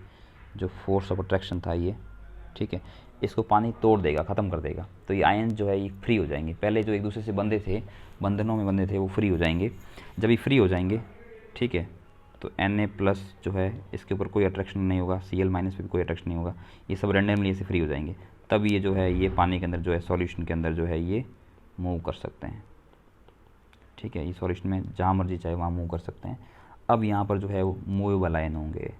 जो फोर्स ऑफ अट्रैक्शन था ये, ठीक है, इसको पानी तोड़ देगा, ख़त्म कर देगा। तो ये आयन जो है ये फ्री हो जाएंगे, पहले जो एक दूसरे से बंधे थे, बंधनों में बंधे थे, वो फ्री हो जाएंगे। जब ये फ्री हो जाएंगे, ठीक है, तो Na+ जो है इसके ऊपर कोई अट्रैक्शन नहीं होगा, Cl- पे भी कोई अट्रैक्शन नहीं होगा, ये सब रैंडमली ऐसे फ्री हो जाएंगे। तब ये जो है ये पानी के अंदर जो है, सॉल्यूशन के अंदर जो है ये मूव कर सकते हैं, ठीक है, ये सॉल्यूशन में जहाँ मर्जी चाहे वहाँ मूव कर सकते हैं। अब यहाँ पर जो है वो मूवेबल आयन होंगे,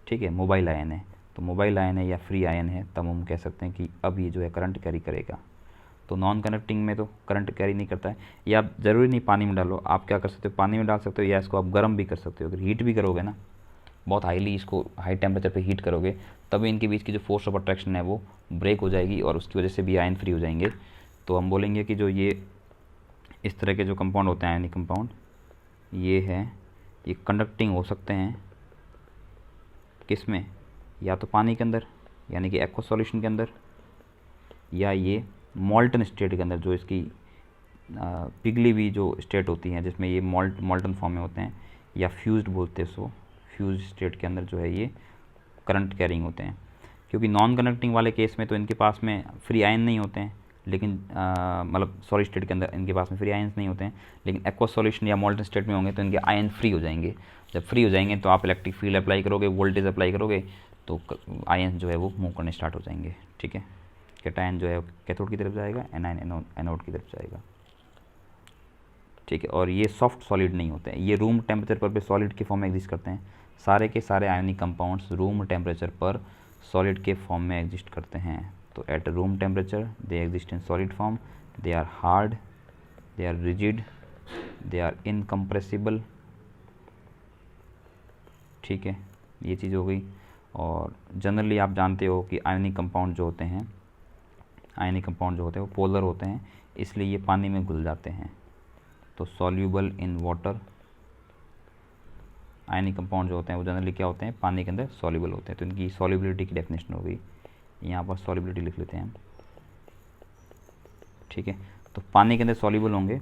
ठीक है, मोबाइल आयन है, तो मोबाइल आयन है या फ्री आयन है, तब हम कह सकते हैं कि अब ये जो है करंट कैरी करेगा। तो नॉन कनेक्टिंग में तो करंट कैरी नहीं करता है। या आप ज़रूरी नहीं पानी में डालो, आप क्या कर सकते हो, पानी में डाल सकते हो या इसको आप गर्म भी कर सकते हो। अगर हीट भी करोगे ना, बहुत हाईली इसको हाई टेम्परेचर पे हीट करोगे, तभी इनके बीच की जो फोर्स ऑफ अट्रैक्शन है वो ब्रेक हो जाएगी और उसकी वजह से भी आयन फ्री हो जाएंगे। तो हम बोलेंगे कि जो ये इस तरह के जो कंपाउंड होते हैं, आयनिक कंपाउंड, ये है, ये कंडक्टिंग हो सकते हैं किस में, या तो पानी के अंदर यानी कि एक्वा सॉल्यूशन के अंदर, या ये मॉल्टन स्टेट के अंदर, जो इसकी पिघली हुई जो स्टेट होती हैं जिसमें ये मॉल्टन फॉर्म में होते हैं, या फ्यूज्ड बोलते हैं सो, फ्यूज स्टेट के अंदर जो है ये करंट कैरिंग होते हैं। क्योंकि नॉन कनेक्टिंग वाले केस में तो इनके पास में फ्री आयन नहीं होते हैं, लेकिन मतलब सॉलिड स्टेट के अंदर इनके पास में फ्री आयंस नहीं होते हैं, लेकिन एक्वा सॉल्यूशन या मॉल्टन स्टेट में होंगे तो इनके आयन फ्री हो जाएंगे। जब फ्री हो जाएंगे तो आप इलेक्ट्रिक फील्ड अप्लाई करोगे, वोल्टेज अप्लाई करोगे, तो आयन जो है वो मूव करने स्टार्ट हो जाएंगे, ठीक है। कैटायन जो है कैथोड की तरफ जाएगा, एनायन एनोड की तरफ जाएगा, ठीक है। और ये सॉफ्ट सॉलिड नहीं होते हैं, ये रूम टेम्परेचर पर भी सॉलिड के फॉर्म में एग्जिस्ट करते हैं। सारे के सारे आयनिक कंपाउंड्स रूम टेम्परेचर पर सॉलिड के फॉर्म में एग्जिस्ट करते हैं। तो at room temperature they exist in solid form, they are hard, they are rigid, they are incompressible, ठीक है, ये चीज़ हो गई। और जनरली आप जानते हो कि आयनिक कंपाउंड जो होते हैं, आयनिक कंपाउंड जो होते हैं वो पोलर होते हैं, इसलिए ये पानी में घुल जाते हैं। तो soluble in water, ionic compound जो होते हैं वो जनरली क्या होते हैं, पानी के अंदर सॉल्यूबल होते हैं। तो इनकी सॉल्युबिलिटी की डेफिनेशन हो गई, यहाँ पर सॉल्युबिलिटी लिख लेते हैं हम, ठीक है। तो पानी के अंदर सॉल्यूबल होंगे,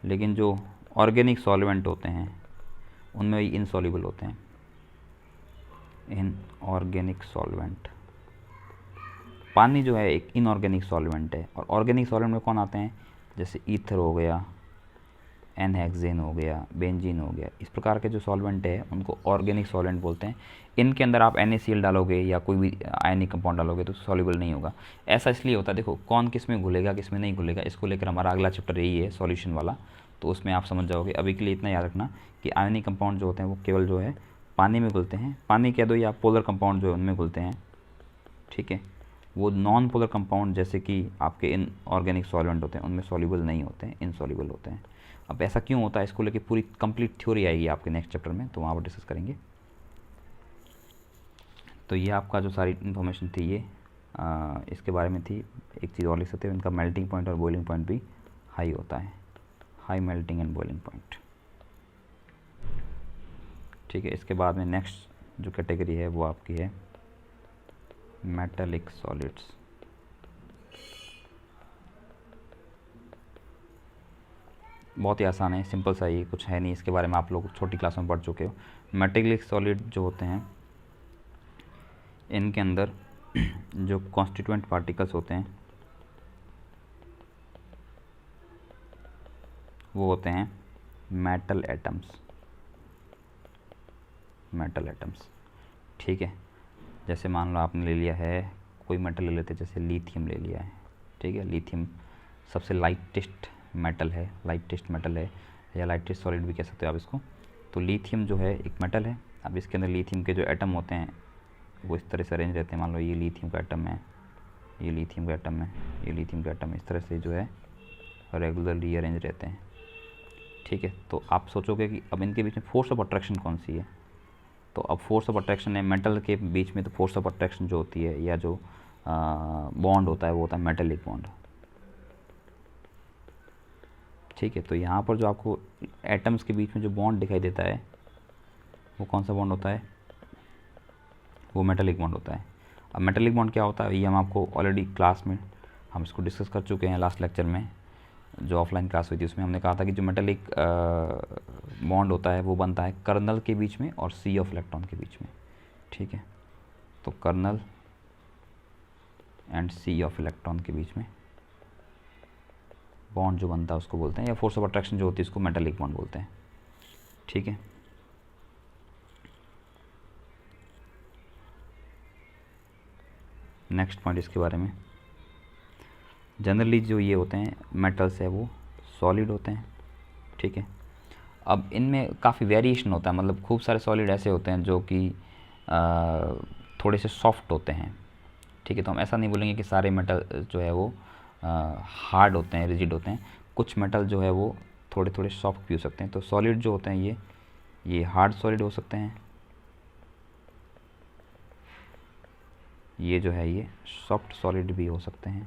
लेकिन जो ऑर्गेनिक सॉल्वेंट होते हैं उनमें भी इनसॉल्युबल होते हैं, इनऑर्गेनिक सॉल्वेंट। पानी जो है एक इनऑर्गेनिक सॉल्वेंट है, और ऑर्गेनिक सॉल्वेंट में कौन आते हैं, जैसे ईथर हो गया, एनहेक्सेन हो गया, बेंजीन हो गया, इस प्रकार के जो सॉल्वेंट है उनको ऑर्गेनिक सॉल्वेंट बोलते हैं। इनके अंदर आप NaCl डालोगे या कोई भी आयनिक कंपाउंड डालोगे तो सॉल्युबल नहीं होगा। ऐसा इसलिए होता है, देखो कौन किस में घुलेगा किस में नहीं घुलेगा, इसको लेकर हमारा अगला चैप्टर यही है सॉल्यूशन वाला, तो उसमें आप समझ जाओगे। अभी के लिए इतना याद रखना कि आयनिक कंपाउंड जो होते हैं वो केवल जो है पानी में घुलते हैं, पानी कह दो या पोलर कंपाउंड जो है उनमें घुलते हैं, ठीक है। वो नॉन पोलर कंपाउंड जैसे कि आपके इनऑर्गेनिक सॉल्वेंट होते हैं उनमें सॉल्युबल नहीं होते हैं, इनसॉल्युबल होते हैं। अब ऐसा क्यों होता है, इसको लेके पूरी कंप्लीट थ्योरी आएगी आपके नेक्स्ट चैप्टर में, तो वहाँ पर डिस्कस करेंगे। तो ये आपका जो सारी इन्फॉर्मेशन थी ये इसके बारे में थी। एक चीज़ और लिख सकते हो, इनका मेल्टिंग पॉइंट और बॉइलिंग पॉइंट भी हाई होता है, high melting and boiling point, ठीक है। इसके बाद में नेक्स्ट जो कैटेगरी है वो आपकी है मेटालिक सॉलिड्स। बहुत ही आसान है, सिंपल सा, ये कुछ है नहीं, इसके बारे में आप लोग छोटी क्लास में पढ़ चुके हो। मेटालिक सॉलिड जो होते हैं इनके अंदर जो कॉन्स्टिट्यूएंट पार्टिकल्स होते हैं वो होते हैं मेटल एटम्स, मेटल एटम्स, ठीक है। जैसे मान लो आपने ले लिया है कोई मेटल ले लेते, जैसे लिथियम ले लिया है, ठीक है। लिथियम सबसे लाइटेस्ट मेटल है, लाइटेस्ट मेटल है या लाइटेस्ट सॉलिड भी कह सकते हो आप इसको। तो लिथियम जो है एक मेटल है। अब इसके अंदर लिथियम के जो एटम होते हैं वो इस तरह से अरेंज रहते हैं। मान लो ये लिथियम का एटम है, ये लिथियम का एटम है, ये लिथियम का एटम, इस तरह से जो है रेगुलरली अरेंज रहते हैं, ठीक है। तो आप सोचोगे कि अब इनके बीच में फोर्स ऑफ अट्रैक्शन कौन सी है, तो अब फोर्स ऑफ अट्रैक्शन है मेटल के बीच में, तो फोर्स ऑफ अट्रैक्शन जो होती है या जो बॉन्ड होता है वो होता है मेटेलिक बॉन्ड, ठीक है। तो यहाँ पर जो आपको एटम्स के बीच में जो बॉन्ड दिखाई देता है वो कौन सा बॉन्ड होता है, वो मेटेलिक बॉन्ड होता है। अब मेटेलिक बॉन्ड क्या होता है ये हम आपको ऑलरेडी क्लास में हम इसको डिस्कस कर चुके हैं, लास्ट लेक्चर में जो ऑफलाइन क्लास हुई थी उसमें हमने कहा था कि जो मेटेलिक बॉन्ड होता है वो बनता है कर्नल के बीच में और सी ऑफ इलेक्ट्रॉन के बीच में, ठीक है। तो kernel and sea of electron के बीच में बॉन्ड जो बनता है उसको बोलते हैं, या फोर्स ऑफ अट्रैक्शन जो होती है उसको मेटेलिक बॉन्ड बोलते हैं, ठीक है। नेक्स्ट पॉइंट इसके बारे में, जनरली जो ये होते हैं मेटल्स है वो सॉलिड होते हैं, ठीक है। अब इनमें काफ़ी वेरिएशन होता है, मतलब खूब सारे सॉलिड ऐसे होते हैं जो कि थोड़े से सॉफ्ट होते हैं, ठीक है। तो हम ऐसा नहीं बोलेंगे कि सारे मेटल जो है वो हार्ड होते हैं, रिजिड होते हैं। कुछ मेटल जो है वो थोड़े थोड़े सॉफ्ट भी हो सकते हैं। तो सॉलिड जो होते हैं ये हार्ड सॉलिड हो सकते हैं, ये जो है ये सॉफ्ट सॉलिड भी हो सकते हैं,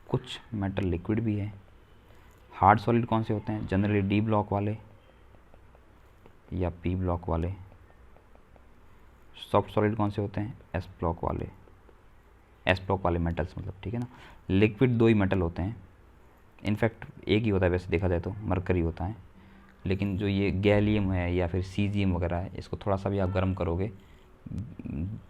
कुछ मेटल लिक्विड भी है। हार्ड सॉलिड कौन से होते हैं, जनरली डी ब्लॉक वाले या पी ब्लॉक वाले। सॉफ्ट सॉलिड कौन से होते हैं, एस ब्लॉक वाले, एस ब्लॉक वाले मेटल्स मतलब, ठीक है ना। लिक्विड दो ही मेटल होते हैं, इनफैक्ट एक ही होता है वैसे देखा जाए तो, मरकरी होता है। लेकिन जो ये गैलियम है या फिर सीजियम वगैरह है, इसको थोड़ा सा भी आप गर्म करोगे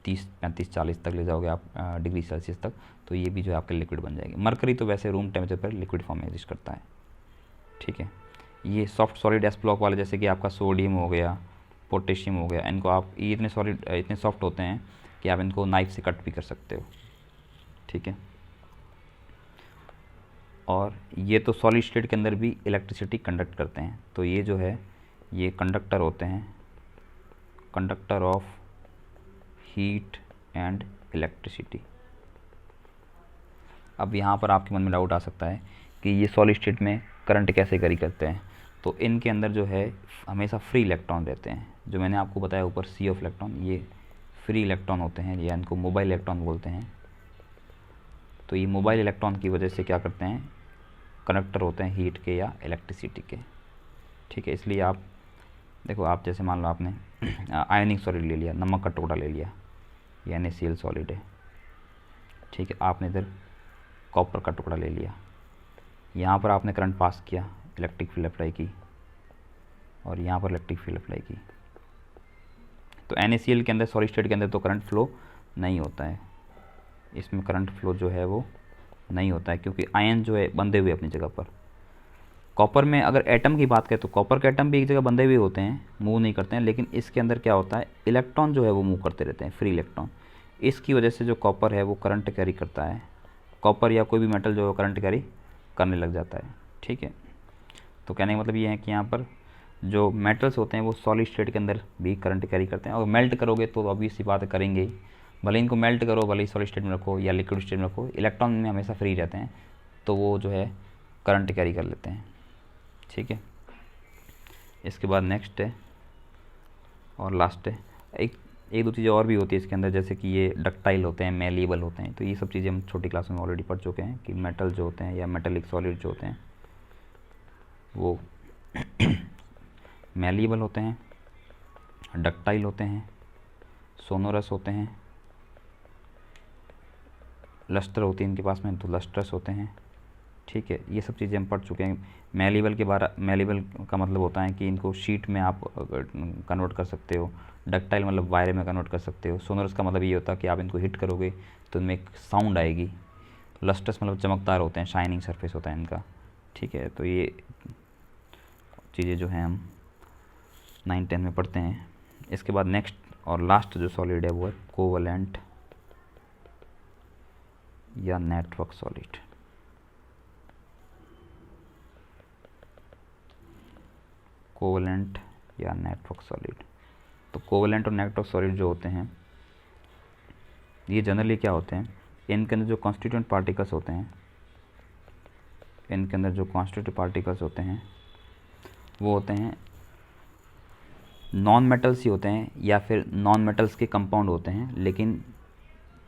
30, 35, 40 तक ले जाओगे आप डिग्री सेल्सियस तक, तो ये भी जो है आपके लिक्विड बन जाएगी। मरकरी तो वैसे रूम टेम्परेचर पर लिक्विड फॉर्म में एग्जिस्ट करता है, ठीक है। ये सॉफ्ट सॉलिड एस ब्लॉक वाले जैसे कि आपका सोडियम हो गया, पोटेशियम हो गया, इनको आप ये इतने सॉलिड इतने सॉफ्ट होते हैं कि आप इनको नाइफ से कट भी कर सकते हो, ठीक है। और ये तो सॉलिड स्टेट के अंदर भी इलेक्ट्रिसिटी कंडक्ट करते हैं, तो ये जो है ये कंडक्टर होते हैं, conductor of heat and electricity. अब यहाँ पर आपके मन में डाउट आ सकता है कि ये सॉलिड स्टेट में करंट कैसे कैरी करते हैं। तो इनके अंदर जो है हमेशा फ्री इलेक्ट्रॉन रहते हैं, जो मैंने आपको बताया ऊपर सी ऑफ इलेक्ट्रॉन, ये फ्री इलेक्ट्रॉन होते हैं या इनको मोबाइल इलेक्ट्रॉन बोलते हैं। तो ये मोबाइल इलेक्ट्रॉन की वजह से क्या करते हैं, कंडक्टर होते हैं हीट के या इलेक्ट्रिसिटी के, ठीक है। इसलिए आप देखो, आप जैसे मान लो आपने आयनिक सॉलिड ले लिया, नमक का टुकड़ा ले लिया, ये NaCl सॉलिड है, ठीक है। आपने इधर कॉपर का टुकड़ा ले लिया, यहाँ पर आपने करंट पास किया, इलेक्ट्रिक फील्ड अप्लाई की, और यहाँ पर इलेक्ट्रिक फील्ड अप्लाई की। तो NaCl के अंदर, सॉलिड स्टेट के अंदर तो करंट फ्लो नहीं होता है, इसमें करंट फ्लो जो है वो नहीं होता है क्योंकि आयन जो है बंधे हुए अपनी जगह पर। कॉपर में अगर एटम की बात करें तो कॉपर के एटम भी एक जगह बंधे हुए होते हैं, मूव नहीं करते हैं, लेकिन इसके अंदर क्या होता है, इलेक्ट्रॉन जो है वो मूव करते रहते हैं, फ्री इलेक्ट्रॉन। इसकी वजह से जो कॉपर है वो करंट कैरी करता है, कॉपर या कोई भी मेटल जो है करंट कैरी करने लग जाता है। ठीक है, तो कहने का मतलब ये है कि यहाँ पर जो मेटल्स होते हैं वो सॉलिड स्टेट के अंदर भी करंट कैरी करते हैं, और मेल्ट करोगे तो ऑब्वियस सी बात करेंगे ही, भले इनको मेल्ट करो, भले ही सॉलिड स्टेट में रखो या लिक्विड स्टेट में रखो, इलेक्ट्रॉन में हमेशा फ्री रहते हैं, तो वो जो है करंट कैरी कर लेते हैं। ठीक है, इसके बाद नेक्स्ट है और लास्ट है, एक दो चीज़ें और भी होती है इसके अंदर, जैसे कि ये डक्टाइल होते हैं, मेलिएबल होते हैं। तो ये सब चीज़ें हम छोटी क्लास में ऑलरेडी पढ़ चुके हैं कि मेटल जो होते हैं या मेटेलिक सॉलिड जो होते हैं वो मेलिएबल होते हैं, डक्टाइल होते हैं, सोनोरस होते हैं, लस्टर होती है इनके पास में तो लस्ट्रस होते हैं। ठीक है, ये सब चीज़ें हम पढ़ चुके हैं। मेलिएबल मेलिएबल का मतलब होता है कि इनको शीट में आप कन्वर्ट कर सकते हो, डक्टाइल मतलब वायर में कन्वर्ट कर सकते हो, सोनरस का मतलब ये होता है कि आप इनको हिट करोगे तो इनमें एक साउंड आएगी, लस्ट्रस मतलब चमकदार होते हैं, शाइनिंग सरफेस होता है इनका। ठीक है, तो ये चीज़ें जो हैं हम 9-10 में पढ़ते हैं। इसके बाद नेक्स्ट और लास्ट जो सॉलिड है वो है कोवलेंट या नेटवर्क सॉलिड। कोवलेंट या नेटवर्क सॉलिड, तो कोवलेंट और नेटवर्क सॉलिड जो होते हैं ये जनरली क्या होते हैं, इनके अंदर जो कॉन्स्टिट्यूएंट पार्टिकल्स होते हैं, इनके अंदर जो कॉन्स्टिट्यूएंट पार्टिकल्स होते हैं वो होते हैं नॉन मेटल्स ही होते हैं या फिर नॉन मेटल्स के कंपाउंड होते हैं, लेकिन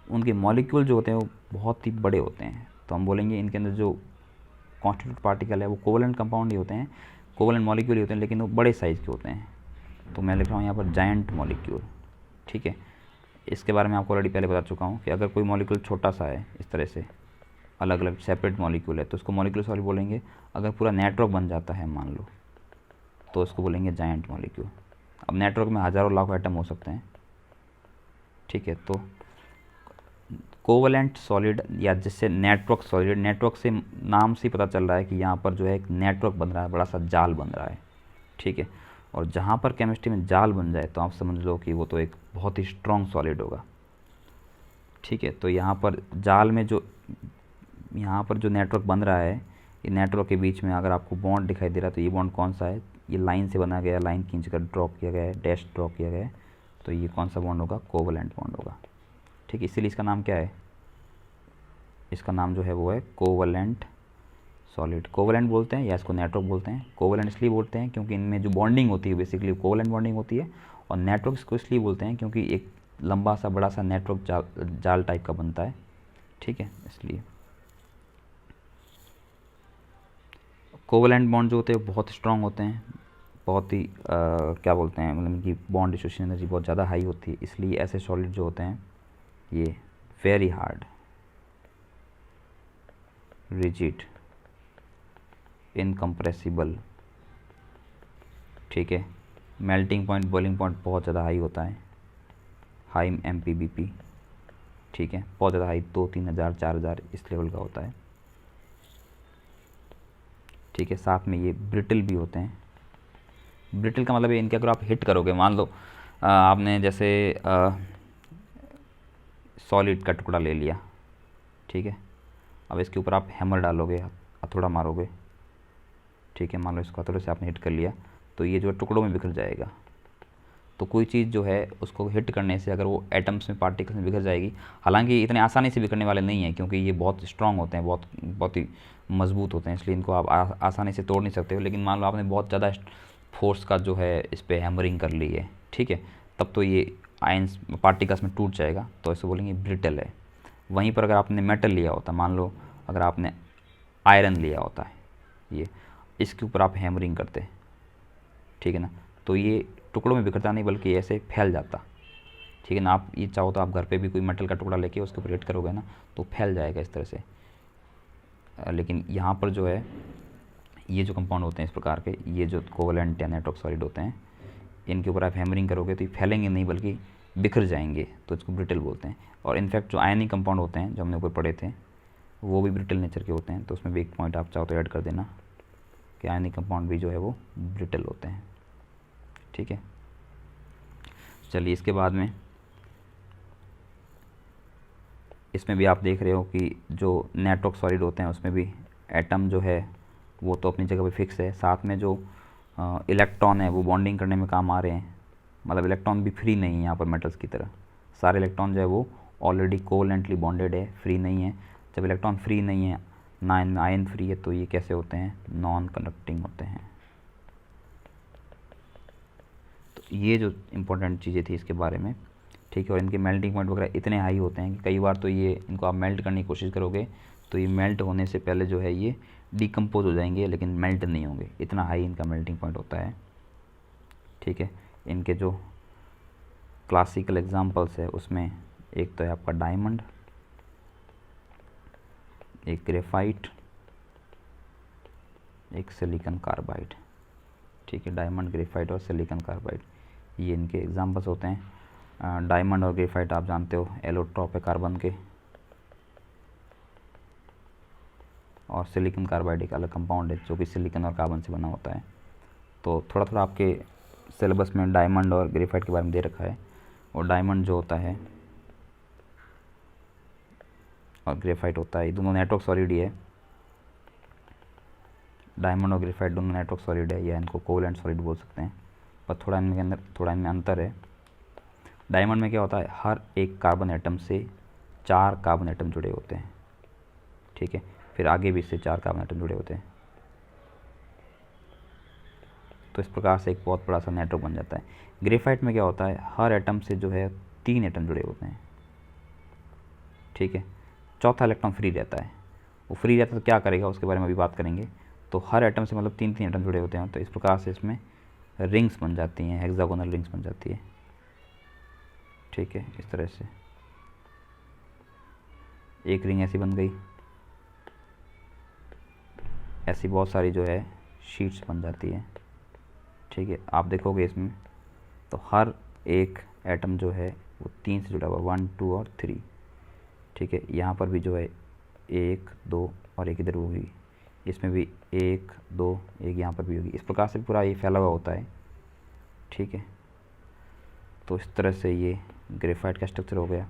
उनके मॉलिक्यूल जो होते हैं वो बहुत ही बड़े होते हैं। तो हम बोलेंगे इनके अंदर जो कॉन्स्टिट्यूएंट पार्टिकल है वो कोवलेंट कंपाउंड ही होते हैं, कोवलेंट मॉलिक्यूल ही होते हैं, लेकिन वो बड़े साइज़ के होते हैं। तो मैं लिख रहा हूँ यहाँ पर जायंट मॉलिक्यूल। ठीक है, इसके बारे में आपको ऑलरेडी पहले बता चुका हूँ कि अगर कोई मॉलिक्यूल छोटा सा है, इस तरह से अलग अलग सेपरेट मॉलिक्यूल है, तो उसको मॉलिक्यूल सॉलिड बोलेंगे। अगर पूरा नेटवर्क बन जाता है मान लो, तो उसको बोलेंगे जायंट मॉलिक्यूल। अब नेटवर्क में हज़ारों लाखों एटम हो सकते हैं। ठीक है, तो कोवलेंट सॉलिड या जिससे नेटवर्क सॉलिड, नेटवर्क से नाम से ही पता चल रहा है कि यहाँ पर जो है एक नेटवर्क बन रहा है, बड़ा सा जाल बन रहा है। ठीक है, और जहाँ पर केमिस्ट्री में जाल बन जाए तो आप समझ लो कि वो तो एक बहुत ही स्ट्रॉन्ग सॉलिड होगा। ठीक है, तो यहाँ पर जाल में जो यहाँ पर जो नेटवर्क बन रहा है, ये नेटवर्क के बीच में अगर आपको बॉन्ड दिखाई दे रहा है तो ये बॉन्ड कौन सा है, ये लाइन से बना गया, लाइन खींचकर ड्रॉ किया गया है, डैश ड्रॉ किया गया है, तो ये कौन सा बॉन्ड होगा, कोवलेंट बॉन्ड होगा। ठीक है, इसीलिए इसका नाम क्या है, इसका नाम जो है वो है कोवलेंट सॉलिड। कोवलेंट बोलते हैं या इसको नेटवर्क बोलते हैं। कोवलेंट इसलिए बोलते हैं क्योंकि इनमें जो बॉन्डिंग होती है बेसिकली कोवलेंट बॉन्डिंग होती है, और नेटवर्क इसको इसलिए बोलते हैं क्योंकि एक लंबा सा बड़ा सा नेटवर्क जाल टाइप का बनता है। ठीक है, इसलिए कोवलेंट बॉन्ड जो होते हैं बहुत स्ट्रॉन्ग होते हैं, बहुत ही क्या बोलते हैं, मतलब कि बॉन्ड डिसोसिएशन एनर्जी बहुत ज़्यादा हाई होती है, इसलिए ऐसे सॉलिड जो होते हैं ये वेरी हार्ड, रिजिड, इनकम्प्रेसिबल। ठीक है, मेल्टिंग पॉइंट, बॉइलिंग पॉइंट बहुत ज़्यादा हाई होता है, हाई MPBP। ठीक है, बहुत ज़्यादा हाई, 2-3 हज़ार 4 हज़ार इस लेवल का होता है। ठीक है, साथ में ये ब्रिटल भी होते हैं। ब्रिटल का मतलब है इनके अगर आप हिट करोगे, मान लो आपने जैसे सॉलिड का टुकड़ा ले लिया, ठीक है, अब इसके ऊपर आप हैमर डालोगे, हथौड़ा मारोगे, ठीक है, मान लो इसको हथौड़े से आपने हिट कर लिया तो ये जो टुकड़ों में बिखर जाएगा। तो कोई चीज़ जो है उसको हिट करने से अगर वो एटम्स में, पार्टिकल्स में बिखर जाएगी, हालांकि इतने आसानी से बिखरने वाले नहीं हैं क्योंकि ये बहुत स्ट्रांग होते हैं, बहुत ही मजबूत होते हैं, इसलिए इनको आप आसानी से तोड़ नहीं सकते हो। लेकिन मान लो आपने बहुत ज़्यादा फोर्स का जो है इस पर हैमरिंग कर ली है, ठीक है, तब तो ये आयंस पार्टिकल्स में टूट जाएगा, तो ऐसे बोलेंगे ब्रिटल है। वहीं पर अगर आपने मेटल लिया होता, मान लो अगर आपने आयरन लिया होता है, ये इसके ऊपर आप हैमरिंग करते, ठीक है ना, तो ये टुकड़ों में बिखरता नहीं बल्कि ऐसे फैल जाता, ठीक है ना। आप ये चाहो तो आप घर पे भी कोई मेटल का टुकड़ा लेके उसके ऊपर हिट करोगे ना तो फैल जाएगा इस तरह से। लेकिन यहाँ पर जो है ये जो कंपाउंड होते हैं इस प्रकार के, ये जो कोवलेंट या नाइट्रोक्सॉलिड होते हैं, इनके ऊपर आप हैमरिंग करोगे तो ये फैलेंगे नहीं बल्कि बिखर जाएंगे, तो इसको ब्रिटल बोलते हैं। और इनफैक्ट जो आयनिक कंपाउंड होते हैं जो हमने ऊपर पढ़े थे वो भी ब्रिटल नेचर के होते हैं। तो उसमें भी एक पॉइंट आप चाहो तो ऐड कर देना कि आयनिक कंपाउंड भी जो है वो ब्रिटल होते हैं। ठीक है, चलिए इसके बाद में इसमें भी आप देख रहे हो कि जो नाइट्रोक्सॉलिड होते हैं उसमें भी एटम जो है वो तो अपनी जगह पे फिक्स है, साथ में जो इलेक्ट्रॉन है वो बॉन्डिंग करने में काम आ रहे हैं। मतलब इलेक्ट्रॉन भी फ्री नहीं है यहाँ पर मेटल्स की तरह, सारे इलेक्ट्रॉन जो है वो ऑलरेडी कोवलेंटली बॉन्डेड है, फ्री नहीं है। जब इलेक्ट्रॉन फ्री नहीं है ना इनमें आयन फ्री है तो ये कैसे होते हैं, नॉन कंडक्टिंग होते हैं। तो ये जो इम्पोर्टेंट चीज़ें थी इसके बारे में। ठीक है, और इनके मेल्टिंग पॉइंट वगैरह इतने हाई होते हैं कि कई बार तो ये इनको आप मेल्ट करने की कोशिश करोगे तो ये मेल्ट होने से पहले जो है ये डिकम्पोज हो जाएंगे लेकिन मेल्ट नहीं होंगे, इतना हाई इनका मेल्टिंग पॉइंट होता है। ठीक है, इनके जो क्लासिकल एग्जांपल्स है उसमें एक तो है आपका डायमंड, एक ग्रेफाइट, एक सिलिकॉन कार्बाइड। ठीक है, डायमंड, ग्रेफाइट और सिलिकॉन कार्बाइड ये इनके एग्जांपल्स होते हैं। डायमंड और ग्रेफाइट आप जानते हो एलोट्रॉप है कार्बन के, और सिलिकॉन कार्बाइड एक अलग कंपाउंड है जो कि सिलिकॉन और कार्बन से बना होता है। तो थोड़ा थोड़ा आपके सिलेबस में डायमंड और ग्रेफाइट के बारे में दे रखा है। और डायमंड जो होता है और ग्रेफाइट होता है, ये दोनों नाइट्रोक्सॉलिड ही है। डायमंड और ग्रेफाइट दोनों नाइट्रोक्सॉलिड है या इनको कोवलेंट सॉलिड बोल सकते हैं, पर थोड़ा इनमें अंतर है। डायमंड में क्या होता है, हर एक कार्बन एटम से 4 कार्बन एटम जुड़े होते हैं। ठीक है, फिर आगे भी इससे 4 कार्बन एटम जुड़े होते हैं, तो इस प्रकार से एक बहुत बड़ा सा नेटवर्क बन जाता है। ग्रेफाइट में क्या होता है, हर एटम से जो है 3 एटम जुड़े होते हैं। ठीक है, चौथा इलेक्ट्रॉन फ्री रहता है। वो फ्री रहता है तो क्या करेगा उसके बारे में अभी बात करेंगे। तो हर एटम से मतलब 3 एटम जुड़े होते हैं, तो इस प्रकार से इसमें रिंग्स बन जाती हैं, हेक्सागोनल रिंग्स बन जाती है। ठीक है, इस तरह से एक रिंग ऐसी बन गई, ऐसी बहुत सारी जो है शीट्स बन जाती है। ठीक है, आप देखोगे इसमें तो हर एक एटम जो है वो 3 से जुड़ा हुआ, 1, 2 और 3। ठीक है, यहाँ पर भी जो है 1, 2 और एक इधर होगी, इसमें भी 1, 2, एक यहाँ पर भी होगी। इस प्रकार से पूरा ये फैला हुआ होता है। ठीक है, तो इस तरह से ये ग्रेफाइट का स्ट्रक्चर हो गया।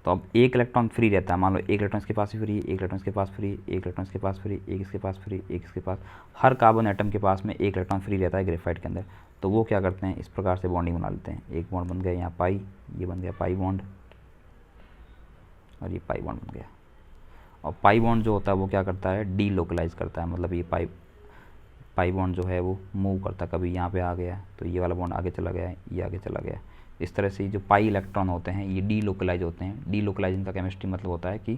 तो अब एक इलेक्ट्रॉन फ्री रहता है, मान लो एक इलेक्ट्रॉन इसके पास फ्री, एक इलेक्ट्रॉन इसके पास फ्री, एक इलेक्ट्रॉन इसके पास फ्री, एक इसके पास फ्री, एक इसके पास, हर कार्बन एटम के पास में एक इलेक्ट्रॉन फ्री रहता है ग्रेफाइट के अंदर। तो वो क्या करते हैं, इस प्रकार से बॉन्डिंग बना लेते हैं। एक बॉन्ड बन गया यहाँ पाई, ये बन गया पाई बॉन्ड, और ये पाई बॉन्ड बन गया। और पाई बॉन्ड जो होता है वो क्या करता है, डी लोकलाइज करता है। मतलब ये पाई बॉन्ड जो है वो मूव करता है, कभी यहाँ पे आ गया तो ये वाला बॉन्ड आगे चला गया, ये आगे चला गया। इस तरह से जो पाई इलेक्ट्रॉन होते हैं ये डी लोकलाइज होते हैं। डी लोकलाइजिंग का केमिस्ट्री मतलब होता है कि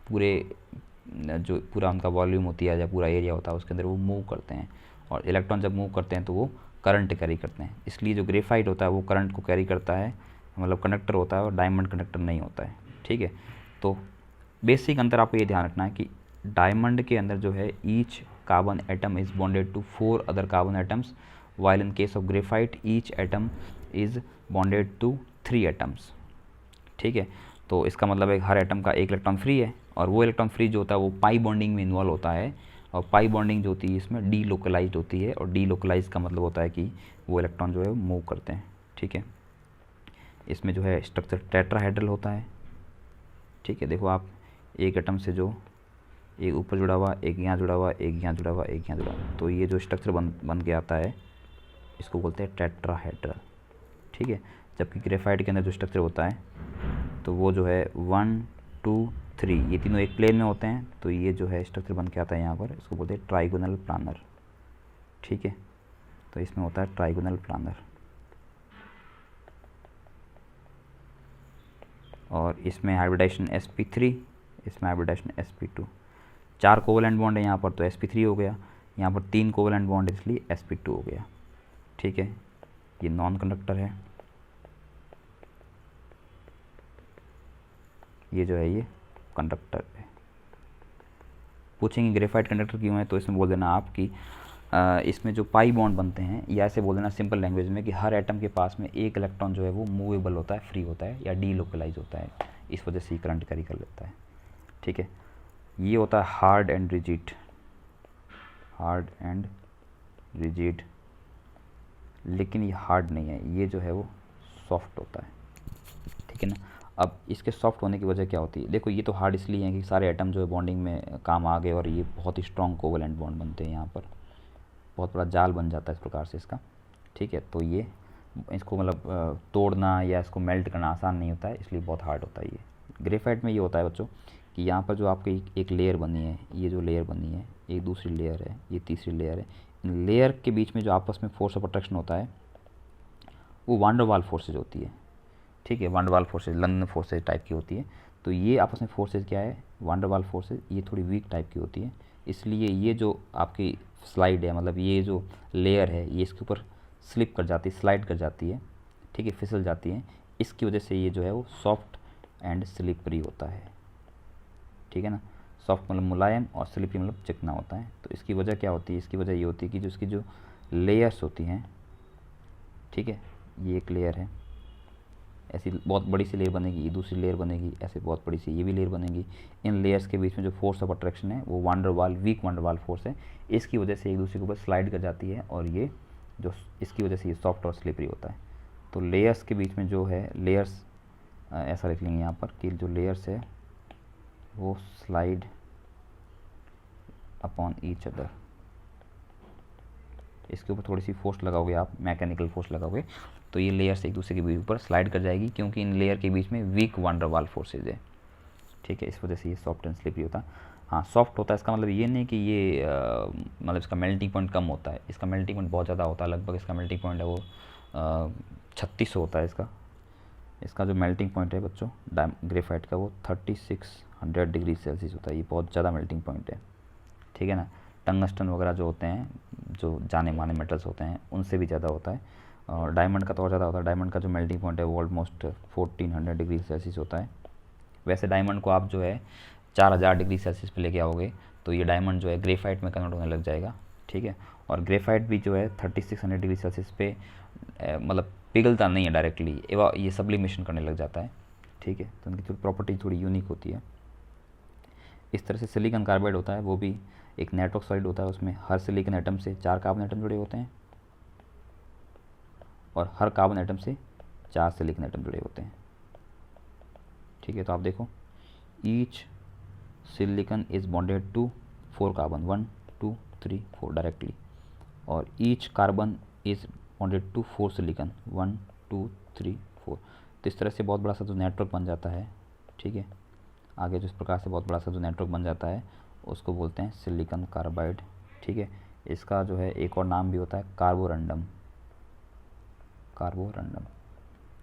पूरा उनका वॉल्यूम होती है या पूरा एरिया होता है उसके अंदर वो मूव करते हैं, और इलेक्ट्रॉन जब मूव करते हैं तो वो करंट कैरी करते हैं। इसलिए जो ग्रेफाइट होता है वो करंट को कैरी करता है, मतलब कंडक्टर होता है, और डायमंड कंडक्टर नहीं होता है। ठीक है, तो बेसिक अंतर आपको ये ध्यान रखना है कि डायमंड के अंदर जो है each carbon atom is bonded to 4 other carbon atoms, while in case of graphite each atom is bonded to 3 atoms। ठीक है, तो इसका मतलब है हर एटम का एक इलेक्ट्रॉन फ्री है, और वो इलेक्ट्रॉन फ्री जो होता है वो पाई बॉन्डिंग में इन्वॉल्व होता है, और पाई बॉन्डिंग जो होती है इसमें डी लोकलाइज्ड होती है, और डी लोकलाइज का मतलब होता है कि वो इलेक्ट्रॉन जो है मूव करते हैं। ठीक है, इसमें जो है स्ट्रक्चर टेट्राहेड्रल होता है। ठीक है, देखो आप एक एटम से जो एक ऊपर जुड़ा हुआ, एक यहाँ जुड़ा हुआ, एक यहाँ जुड़ा हुआ, एक यहाँ जुड़ा हुआ, तो ये जो स्ट्रक्चर बन के आता है इसको बोलते हैं टेट्राहेड्रल। ठीक है, जबकि ग्रेफाइट के अंदर जो स्ट्रक्चर होता है तो वो जो है 1, 2, 3 ये तीनों एक प्लेन में होते हैं, तो ये जो है स्ट्रक्चर बन के आता है यहाँ पर, इसको बोलते हैं ट्राइगोनल प्लानर। ठीक है, तो इसमें होता है ट्राइगोनल प्लानर। और इसमें हाइब्रिडाइजेशन sp3, इसमें हाइब्रिडाइजेशन sp2। 4 कोवलेंट बॉन्ड है यहाँ पर तो sp3 हो गया, यहाँ पर 3 कोवलेंट बॉन्ड है इसलिए sp2 हो गया। ठीक है, ये नॉन कंडक्टर है, ये जो है ये कंडक्टर है। पूछेंगे ग्रेफाइट कंडक्टर क्यों है, तो इसमें बोल देना आप कि इसमें जो पाई बॉन्ड बनते हैं, या ऐसे बोल देना सिंपल लैंग्वेज में कि हर एटम के पास में एक इलेक्ट्रॉन जो है वो मूवेबल होता है, फ्री होता है या डीलोकलाइज होता है, इस वजह से ही करंट कैरी कर लेता है। ठीक है, ये होता है हार्ड एंड रिजिड, लेकिन ये हार्ड नहीं है, ये जो है वो सॉफ्ट होता है। ठीक है ना। अब इसके सॉफ्ट होने की वजह क्या होती है, देखो ये तो हार्ड इसलिए है कि सारे एटम जो है बॉन्डिंग में काम आ गए और ये बहुत ही स्ट्रॉन्ग कोवलेंट बॉन्ड बनते हैं, यहाँ पर बहुत बड़ा जाल बन जाता है इस प्रकार से इसका। ठीक है, तो ये इसको मतलब तोड़ना या इसको मेल्ट करना आसान नहीं होता है, इसलिए बहुत हार्ड होता है ये। ग्रेफाइट में ये होता है बच्चों कि यहाँ पर जो आपकी एक लेयर बनी है, ये जो लेयर बनी है, एक दूसरी लेयर है, ये तीसरी लेयर है, इन लेयर के बीच में जो आपस में फोर्स ऑफ अट्रैक्शन होता है वो वान डर वाल फोर्सेज होती है। ठीक है, वान डर वाल फोर्सेज लंदन फोर्सेज टाइप की होती है। तो ये आपस में फोर्सेज क्या है, वान डर वाल फोर्सेज, ये थोड़ी वीक टाइप की होती है, इसलिए ये जो आपकी स्लाइड है, मतलब ये जो लेयर है ये इसके ऊपर स्लिप कर जाती है, स्लाइड कर जाती है। ठीक है, फिसल जाती है, इसकी वजह से ये जो है वो सॉफ्ट एंड स्लिपरी होता है। ठीक है ना, सॉफ्ट मतलब मुलायम और स्लिपरी मतलब चिकना होता है। तो इसकी वजह क्या होती है, इसकी वजह ये होती है कि जो इसकी जो लेयर्स होती हैं, ठीक है, ये एक लेयर है, ऐसी बहुत बड़ी सी लेयर बनेगी, ये दूसरी लेयर बनेगी, ऐसे बहुत बड़ी सी ये भी लेयर बनेगी। इन लेयर्स के बीच में जो फोर्स ऑफ अट्रैक्शन है वो वान डर वाल, वीक वान डर वाल फोर्स है, इसकी वजह से एक दूसरे के ऊपर स्लाइड कर जाती है और ये जो इसकी वजह से ये सॉफ्ट और स्लिपरी होता है। तो लेयर्स के बीच में जो है लेयर्स, ऐसा लिख लेंगे यहाँ पर कि जो लेयर्स है वो स्लाइड अपॉन ईच अदर। इसके ऊपर थोड़ी सी फोर्स लगाओगे आप, मैकेनिकल फोर्स लगाओगे, तो ये लेयर्स एक दूसरे के ऊपर स्लाइड कर जाएगी, क्योंकि इन लेयर के बीच में वीक वान डर वाल फोर्सेज है। ठीक है, इस वजह से ये सॉफ्ट एंड स्लिपरी होता है। हाँ, सॉफ्ट होता है इसका मतलब ये नहीं कि ये मतलब इसका मेल्टिंग पॉइंट कम होता है, इसका मेल्टिंग पॉइंट बहुत ज़्यादा होता है, लगभग इसका मेल्टिंग पॉइंट है वो 3600 होता है इसका जो मेल्टिंग पॉइंट है बच्चों ग्रेफाइट का, वो 3600 डिग्री सेल्सियस होता है, ये बहुत ज़्यादा मेल्टिंग पॉइंट है। ठीक है ना, टंगस्टन वगैरह जो होते हैं, जो जाने माने मेटल्स होते हैं, उनसे भी ज़्यादा होता है, और डायमंड का तो और ज़्यादा होता है। डायमंड का जो मेल्टिंग पॉइंट है वो ऑलमोस्ट 1400 डिग्री सेल्सियस होता है। वैसे डायमंड को आप जो है 4000 डिग्री सेल्सियस पे लेके आओगे तो ये डायमंड जो है ग्रेफाइट में कन्वर्ट होने लग जाएगा। ठीक है, और ग्रेफाइट भी जो है 3600 डिग्री सेल्सियस पे मतलब पिघलता नहीं है डायरेक्टली, ये सब्लिमेशन करने लग जाता है। ठीक है, तो उनकी थोड़ी प्रॉपर्टी थोड़ी यूनिक होती है। इस तरह से सिलिकॉन कार्बाइड होता है, वो भी एक नेटवर्क सॉलिड होता है, उसमें हर सिलिकॉन एटम से 4 कार्बन एटम जुड़े होते हैं और हर कार्बन एटम से 4 सिलिकॉन एटम जुड़े होते हैं। ठीक है, तो आप देखो each silicon is bonded to 4 carbon, 1 2 3 4 directly, और each carbon is bonded to 4 silicon, 1 2 3 4। तो इस तरह से बहुत बड़ा सा जो नेटवर्क बन जाता है। ठीक है, आगे जिस प्रकार से बहुत बड़ा सा जो नेटवर्क बन जाता है उसको बोलते हैं सिलिकॉन कार्बाइड। ठीक है, इसका जो है एक और नाम भी होता है कार्बोरंडम।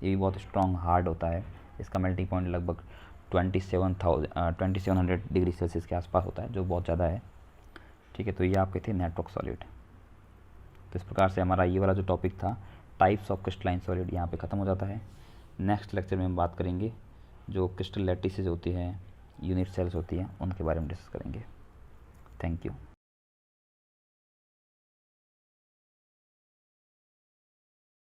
ये भी बहुत स्ट्रॉन्ग हार्ड होता है, इसका मेल्टिंग पॉइंट लगभग 2700 डिग्री सेल्सियस के आसपास होता है, जो बहुत ज़्यादा है। ठीक है, तो ये आपके थे नेटवर्क सॉलिड। तो इस प्रकार से हमारा ये वाला जो टॉपिक था टाइप्स ऑफ क्रिस्टलाइन सॉलिड यहाँ पे ख़त्म हो जाता है। नेक्स्ट लेक्चर में हम बात करेंगे जो क्रिस्टल लैटिसेस होती हैं, यूनिट सेल्स होती हैं, उनके बारे में डिस्कस करेंगे। Thank you.